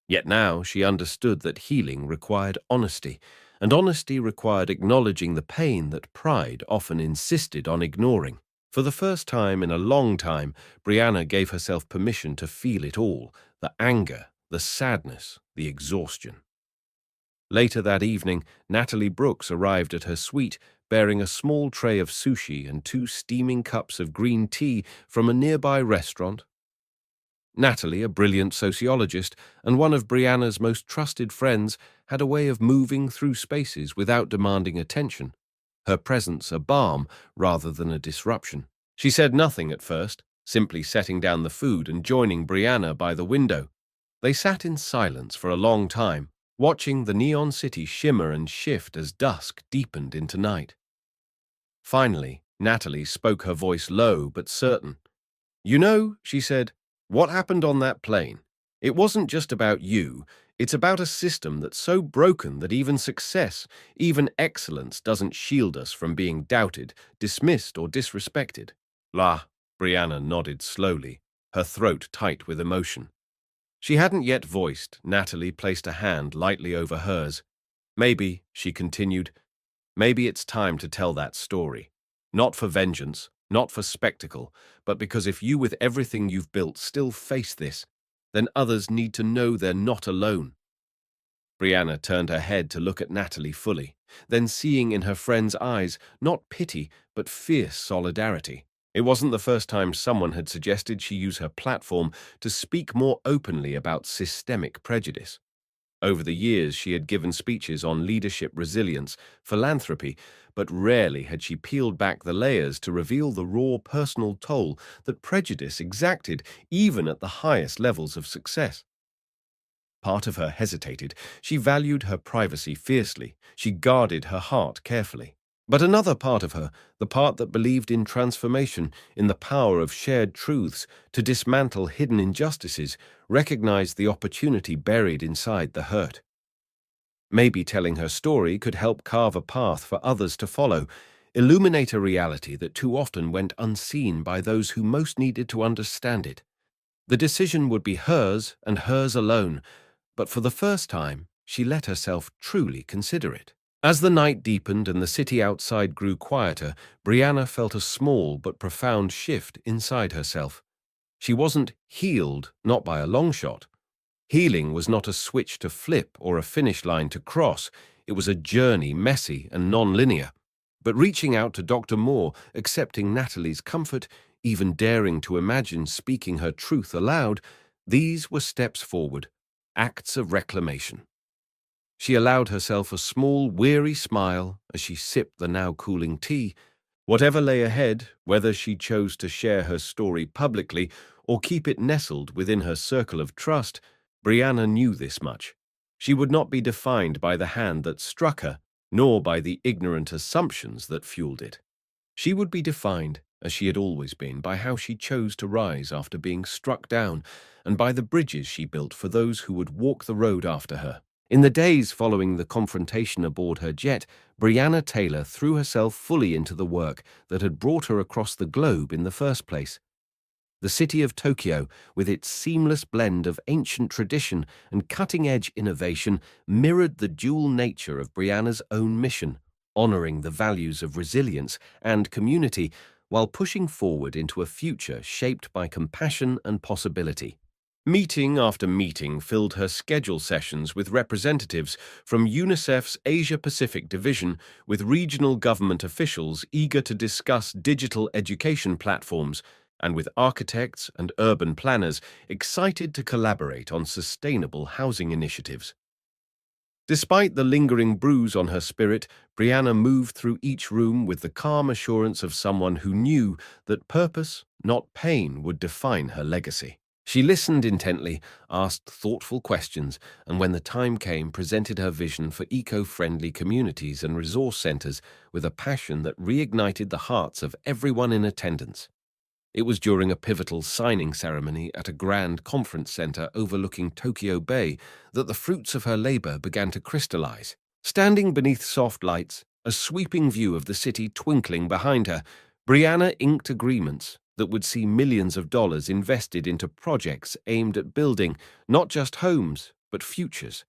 Yet now she understood that healing required honesty, and honesty required acknowledging the pain that pride often insisted on ignoring. For the first time in a long time, Brianna gave herself permission to feel it all, the anger, the sadness, the exhaustion. Later that evening, Natalie Brooks arrived at her suite bearing a small tray of sushi and 2 steaming cups of green tea from a nearby restaurant. Natalie, a brilliant sociologist and one of Brianna's most trusted friends, had a way of moving through spaces without demanding attention, her presence a balm rather than a disruption. She said nothing at first, simply setting down the food and joining Brianna by the window. They sat in silence for a long time, watching the neon city shimmer and shift as dusk deepened into night. Finally, Natalie spoke, her voice low but certain. "You know," she said, "what happened on that plane? It wasn't just about you. It's about a system that's so broken that even success, even excellence doesn't shield us from being doubted, dismissed, or disrespected." Brianna nodded slowly, her throat tight with emotion. She hadn't yet voiced. Natalie placed a hand lightly over hers. "Maybe," she continued, "maybe it's time to tell that story. Not for vengeance, not for spectacle, but because if you with everything you've built still face this, then others need to know they're not alone." Brianna turned her head to look at Natalie fully, then seeing in her friend's eyes not pity but fierce solidarity. It wasn't the first time someone had suggested she use her platform to speak more openly about systemic prejudice. Over the years, she had given speeches on leadership, resilience, philanthropy, but rarely had she peeled back the layers to reveal the raw personal toll that prejudice exacted even at the highest levels of success. Part of her hesitated. She valued her privacy fiercely. She guarded her heart carefully. But another part of her, the part that believed in transformation, in the power of shared truths to dismantle hidden injustices, recognized the opportunity buried inside the hurt. Maybe telling her story could help carve a path for others to follow, illuminate a reality that too often went unseen by those who most needed to understand it. The decision would be hers and hers alone, but for the first time, she let herself truly consider it. As the night deepened and the city outside grew quieter, Brianna felt a small but profound shift inside herself. She wasn't healed, not by a long shot. Healing was not a switch to flip or a finish line to cross. It was a journey, messy and non-linear. But reaching out to Dr. Moore, accepting Natalie's comfort, even daring to imagine speaking her truth aloud, these were steps forward, acts of reclamation. She allowed herself a small, weary smile as she sipped the now cooling tea. Whatever lay ahead, whether she chose to share her story publicly or keep it nestled within her circle of trust, Brianna knew this much. She would not be defined by the hand that struck her, nor by the ignorant assumptions that fueled it. She would be defined, as she had always been, by how she chose to rise after being struck down, and by the bridges she built for those who would walk the road after her. In the days following the confrontation aboard her jet, Brianna Taylor threw herself fully into the work that had brought her across the globe in the first place. The city of Tokyo, with its seamless blend of ancient tradition and cutting-edge innovation, mirrored the dual nature of Brianna's own mission, honoring the values of resilience and community while pushing forward into a future shaped by compassion and possibility. Meeting after meeting filled her schedule sessions with representatives from UNICEF's Asia-Pacific Division, with regional government officials eager to discuss digital education platforms, and with architects and urban planners excited to collaborate on sustainable housing initiatives. Despite the lingering bruise on her spirit, Brianna moved through each room with the calm assurance of someone who knew that purpose, not pain, would define her legacy. She listened intently, asked thoughtful questions, and when the time came, presented her vision for eco-friendly communities and resource centers with a passion that reignited the hearts of everyone in attendance. It was during a pivotal signing ceremony at a grand conference center overlooking Tokyo Bay that the fruits of her labor began to crystallize. Standing beneath soft lights, a sweeping view of the city twinkling behind her, Brianna inked agreements that would see millions of dollars invested into projects aimed at building not just homes, but futures.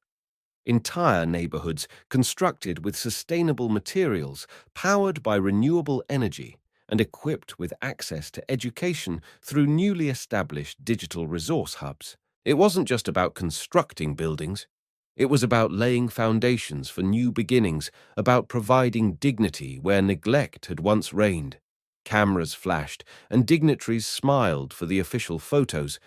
Entire neighborhoods constructed with sustainable materials, powered by renewable energy, and equipped with access to education through newly established digital resource hubs. It wasn't just about constructing buildings. It was about laying foundations for new beginnings, about providing dignity where neglect had once reigned. Cameras flashed, and dignitaries smiled for the official photos,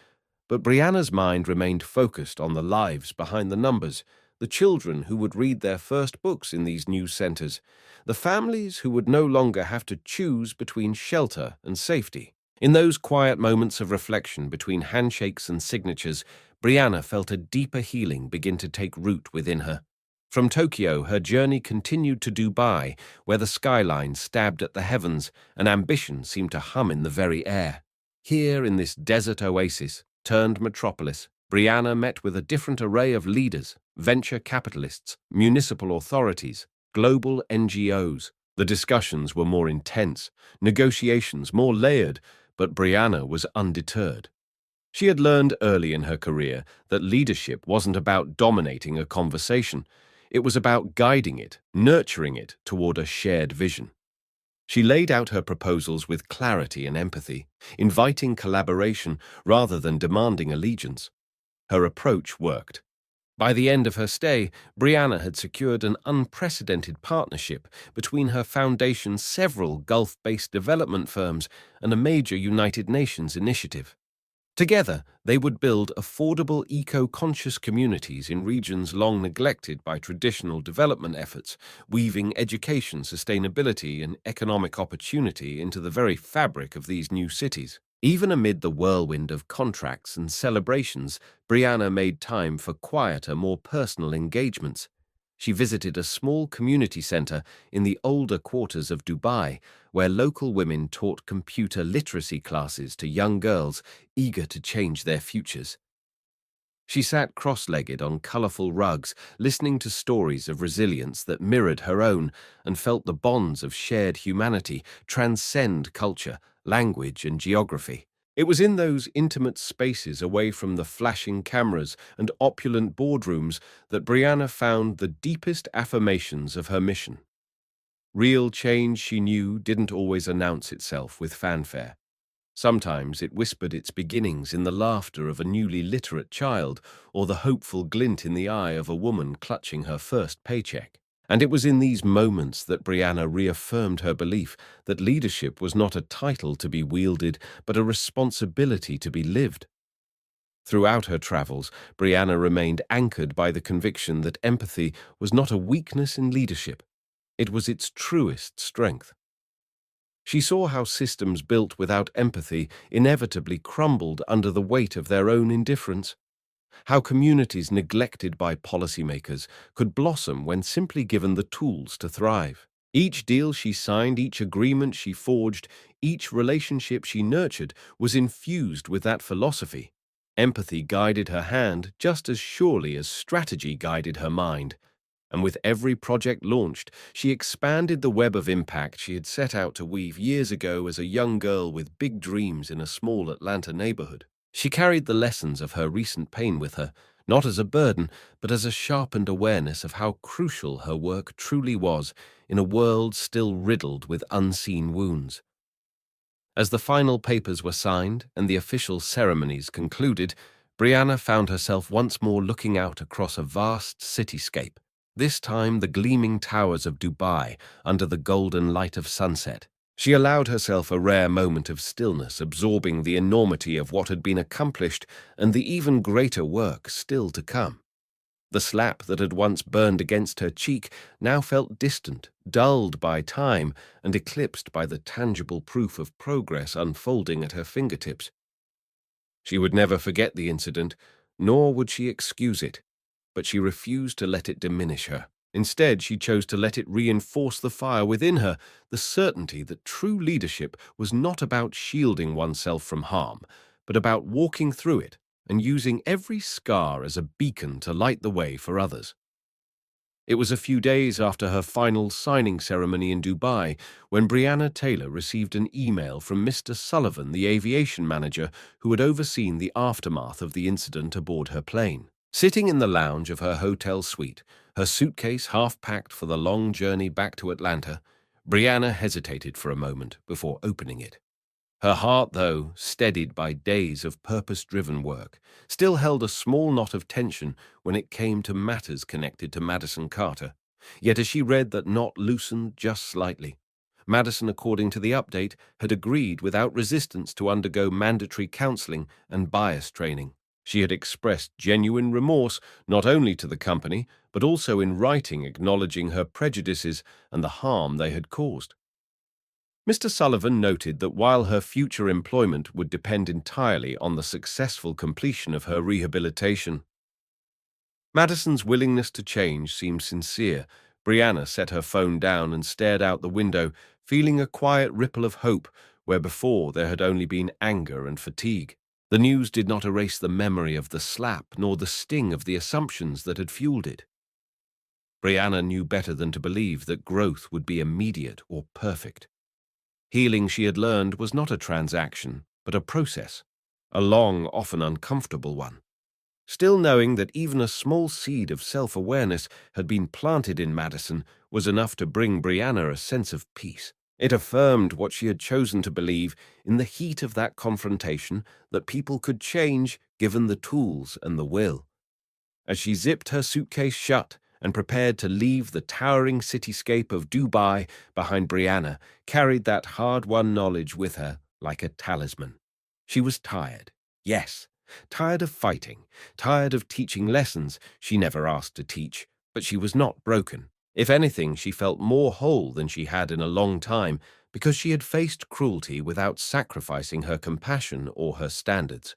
but Brianna's mind remained focused on the lives behind the numbers, the children who would read their first books in these new centers, the families who would no longer have to choose between shelter and safety. In those quiet moments of reflection between handshakes and signatures, Brianna felt a deeper healing begin to take root within her. From Tokyo, her journey continued to Dubai, where the skyline stabbed at the heavens and ambition seemed to hum in the very air. Here, in this desert oasis turned metropolis, Brianna met with a different array of leaders, venture capitalists, municipal authorities, global NGOs. The discussions were more intense, negotiations more layered, but Brianna was undeterred. She had learned early in her career that leadership wasn't about dominating a conversation. It was about guiding it, nurturing it toward a shared vision. She laid out her proposals with clarity and empathy, inviting collaboration rather than demanding allegiance. Her approach worked. By the end of her stay, Brianna had secured an unprecedented partnership between her foundation's several Gulf-based development firms and a major United Nations initiative. Together, they would build affordable, eco-conscious communities in regions long neglected by traditional development efforts, weaving education, sustainability, and economic opportunity into the very fabric of these new cities. Even amid the whirlwind of contracts and celebrations, Brianna made time for quieter, more personal engagements. She visited a small community center in the older quarters of Dubai, where local women taught computer literacy classes to young girls eager to change their futures. She sat cross-legged on colorful rugs, listening to stories of resilience that mirrored her own, and felt the bonds of shared humanity transcend culture, language, and geography. It was in those intimate spaces away from the flashing cameras and opulent boardrooms that Brianna found the deepest affirmations of her mission. Real change, she knew, didn't always announce itself with fanfare. Sometimes it whispered its beginnings in the laughter of a newly literate child or the hopeful glint in the eye of a woman clutching her first paycheck. And it was in these moments that Brianna reaffirmed her belief that leadership was not a title to be wielded, but a responsibility to be lived. Throughout her travels, Brianna remained anchored by the conviction that empathy was not a weakness in leadership. It was its truest strength. She saw how systems built without empathy inevitably crumbled under the weight of their own indifference, how communities neglected by policymakers could blossom when simply given the tools to thrive. Each deal she signed, each agreement she forged, each relationship she nurtured was infused with that philosophy. Empathy guided her hand just as surely as strategy guided her mind. And with every project launched, she expanded the web of impact she had set out to weave years ago as a young girl with big dreams in a small Atlanta neighborhood. She carried the lessons of her recent pain with her, not as a burden, but as a sharpened awareness of how crucial her work truly was in a world still riddled with unseen wounds. As the final papers were signed and the official ceremonies concluded, Brianna found herself once more looking out across a vast cityscape, this time the gleaming towers of Dubai under the golden light of sunset. She allowed herself a rare moment of stillness, absorbing the enormity of what had been accomplished and the even greater work still to come. The slap that had once burned against her cheek now felt distant, dulled by time, and eclipsed by the tangible proof of progress unfolding at her fingertips. She would never forget the incident, nor would she excuse it, but she refused to let it diminish her. Instead, she chose to let it reinforce the fire within her, the certainty that true leadership was not about shielding oneself from harm, but about walking through it and using every scar as a beacon to light the way for others. It was a few days after her final signing ceremony in Dubai when Brianna Taylor received an email from Mr. Sullivan, the aviation manager who had overseen the aftermath of the incident aboard her plane. Sitting in the lounge of her hotel suite, her suitcase half packed for the long journey back to Atlanta, Brianna hesitated for a moment before opening it. Her heart, though, steadied by days of purpose-driven work, still held a small knot of tension when it came to matters connected to Madison Carter. Yet as she read that knot loosened just slightly. Madison, according to the update, had agreed without resistance to undergo mandatory counseling and bias training. She had expressed genuine remorse not only to the company, but also in writing acknowledging her prejudices and the harm they had caused. Mr. Sullivan noted that while her future employment would depend entirely on the successful completion of her rehabilitation, Madison's willingness to change seemed sincere. Brianna set her phone down and stared out the window, feeling a quiet ripple of hope where before there had only been anger and fatigue. The news did not erase the memory of the slap nor the sting of the assumptions that had fueled it. Brianna knew better than to believe that growth would be immediate or perfect. Healing, she had learned, was not a transaction, but a process, a long, often uncomfortable one. Still, knowing that even a small seed of self-awareness had been planted in Madison was enough to bring Brianna a sense of peace. It affirmed what she had chosen to believe in the heat of that confrontation, that people could change given the tools and the will. As she zipped her suitcase shut and prepared to leave the towering cityscape of Dubai behind, Brianna carried that hard-won knowledge with her like a talisman. She was tired, yes, tired of fighting, tired of teaching lessons she never asked to teach, but she was not broken. If anything, she felt more whole than she had in a long time because she had faced cruelty without sacrificing her compassion or her standards.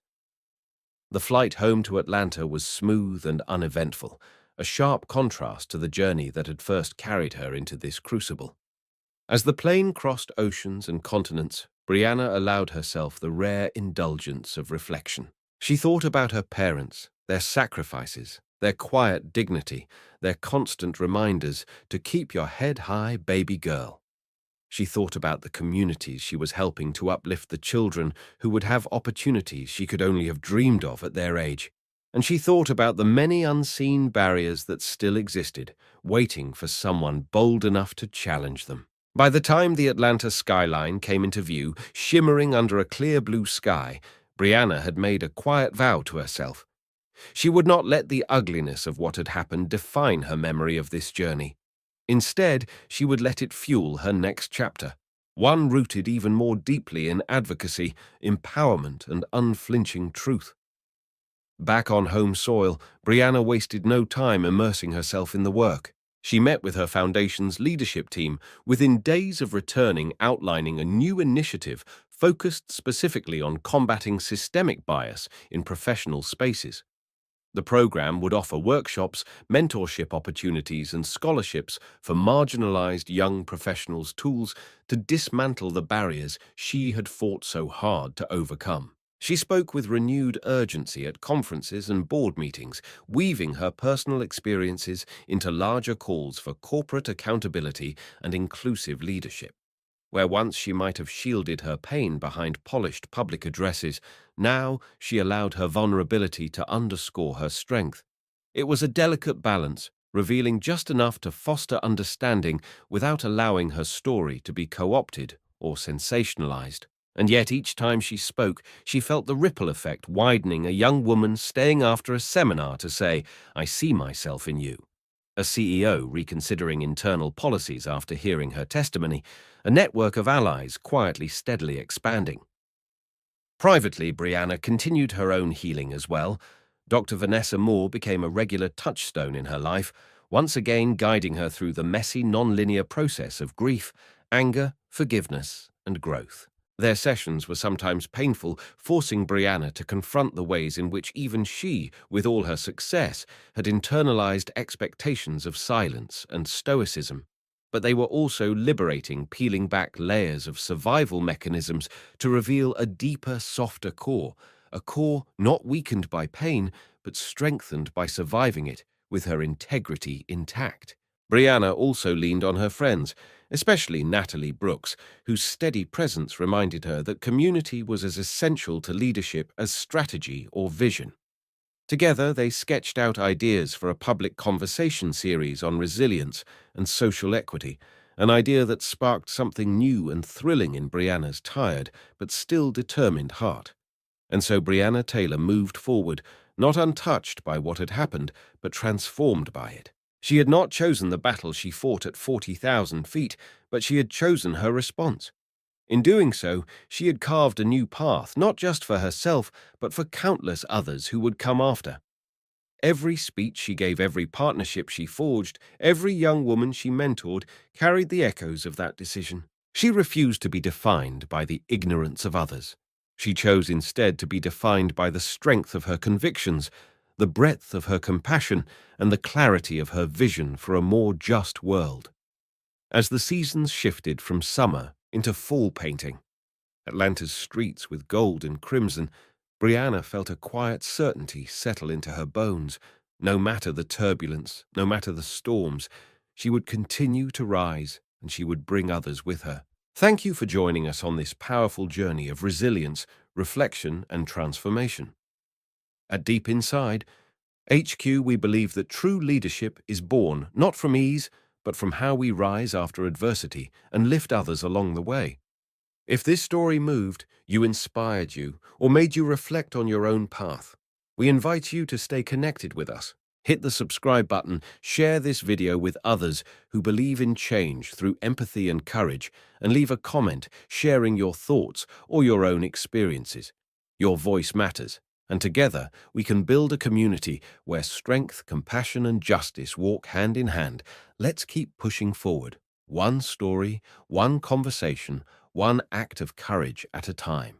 The flight home to Atlanta was smooth and uneventful, a sharp contrast to the journey that had first carried her into this crucible. As the plane crossed oceans and continents, Brianna allowed herself the rare indulgence of reflection. She thought about her parents, their sacrifices, their quiet dignity, their constant reminders to keep your head high, baby girl. She thought about the communities she was helping to uplift the children who would have opportunities she could only have dreamed of at their age. And she thought about the many unseen barriers that still existed, waiting for someone bold enough to challenge them. By the time the Atlanta skyline came into view, shimmering under a clear blue sky, Brianna had made a quiet vow to herself. She would not let the ugliness of what had happened define her memory of this journey. Instead, she would let it fuel her next chapter, one rooted even more deeply in advocacy, empowerment, and unflinching truth. Back on home soil, Brianna wasted no time immersing herself in the work. She met with her foundation's leadership team within days of returning, outlining a new initiative focused specifically on combating systemic bias in professional spaces. The program would offer workshops, mentorship opportunities, and scholarships for marginalized young professionals, tools to dismantle the barriers she had fought so hard to overcome. She spoke with renewed urgency at conferences and board meetings, weaving her personal experiences into larger calls for corporate accountability and inclusive leadership. Where once she might have shielded her pain behind polished public addresses, now she allowed her vulnerability to underscore her strength. It was a delicate balance, revealing just enough to foster understanding without allowing her story to be co-opted or sensationalized. And yet each time she spoke, she felt the ripple effect widening, a young woman staying after a seminar to say, "I see myself in you." A CEO reconsidering internal policies after hearing her testimony, a network of allies quietly, steadily expanding. Privately, Brianna continued her own healing as well. Dr. Vanessa Moore became a regular touchstone in her life, once again guiding her through the messy, non-linear process of grief, anger, forgiveness, and growth. Their sessions were sometimes painful, forcing Brianna to confront the ways in which even she, with all her success, had internalized expectations of silence and stoicism. But they were also liberating, peeling back layers of survival mechanisms to reveal a deeper, softer core, a core not weakened by pain, but strengthened by surviving it, with her integrity intact. Brianna also leaned on her friends, especially Natalie Brooks, whose steady presence reminded her that community was as essential to leadership as strategy or vision. Together, they sketched out ideas for a public conversation series on resilience and social equity, an idea that sparked something new and thrilling in Brianna's tired but still determined heart. And so Brianna Taylor moved forward, not untouched by what had happened, but transformed by it. She had not chosen the battle she fought at 40,000 feet, but she had chosen her response. In doing so, she had carved a new path, not just for herself, but for countless others who would come after. Every speech she gave, every partnership she forged, every young woman she mentored carried the echoes of that decision. She refused to be defined by the ignorance of others. She chose instead to be defined by the strength of her convictions, the breadth of her compassion, and the clarity of her vision for a more just world. As the seasons shifted from summer into fall painting, Atlanta's streets with gold and crimson, Brianna felt a quiet certainty settle into her bones. No matter the turbulence, no matter the storms, she would continue to rise, and she would bring others with her. Thank you for joining us on this powerful journey of resilience, reflection, and transformation. At Deep Inside HQ, we believe that true leadership is born not from ease, but from how we rise after adversity and lift others along the way. If this story moved you, inspired you, or made you reflect on your own path, we invite you to stay connected with us. Hit the subscribe button, share this video with others who believe in change through empathy and courage, and leave a comment sharing your thoughts or your own experiences. Your voice matters, and together we can build a community where strength, compassion, and justice walk hand in hand. Let's keep pushing forward, one story, one conversation, one act of courage at a time.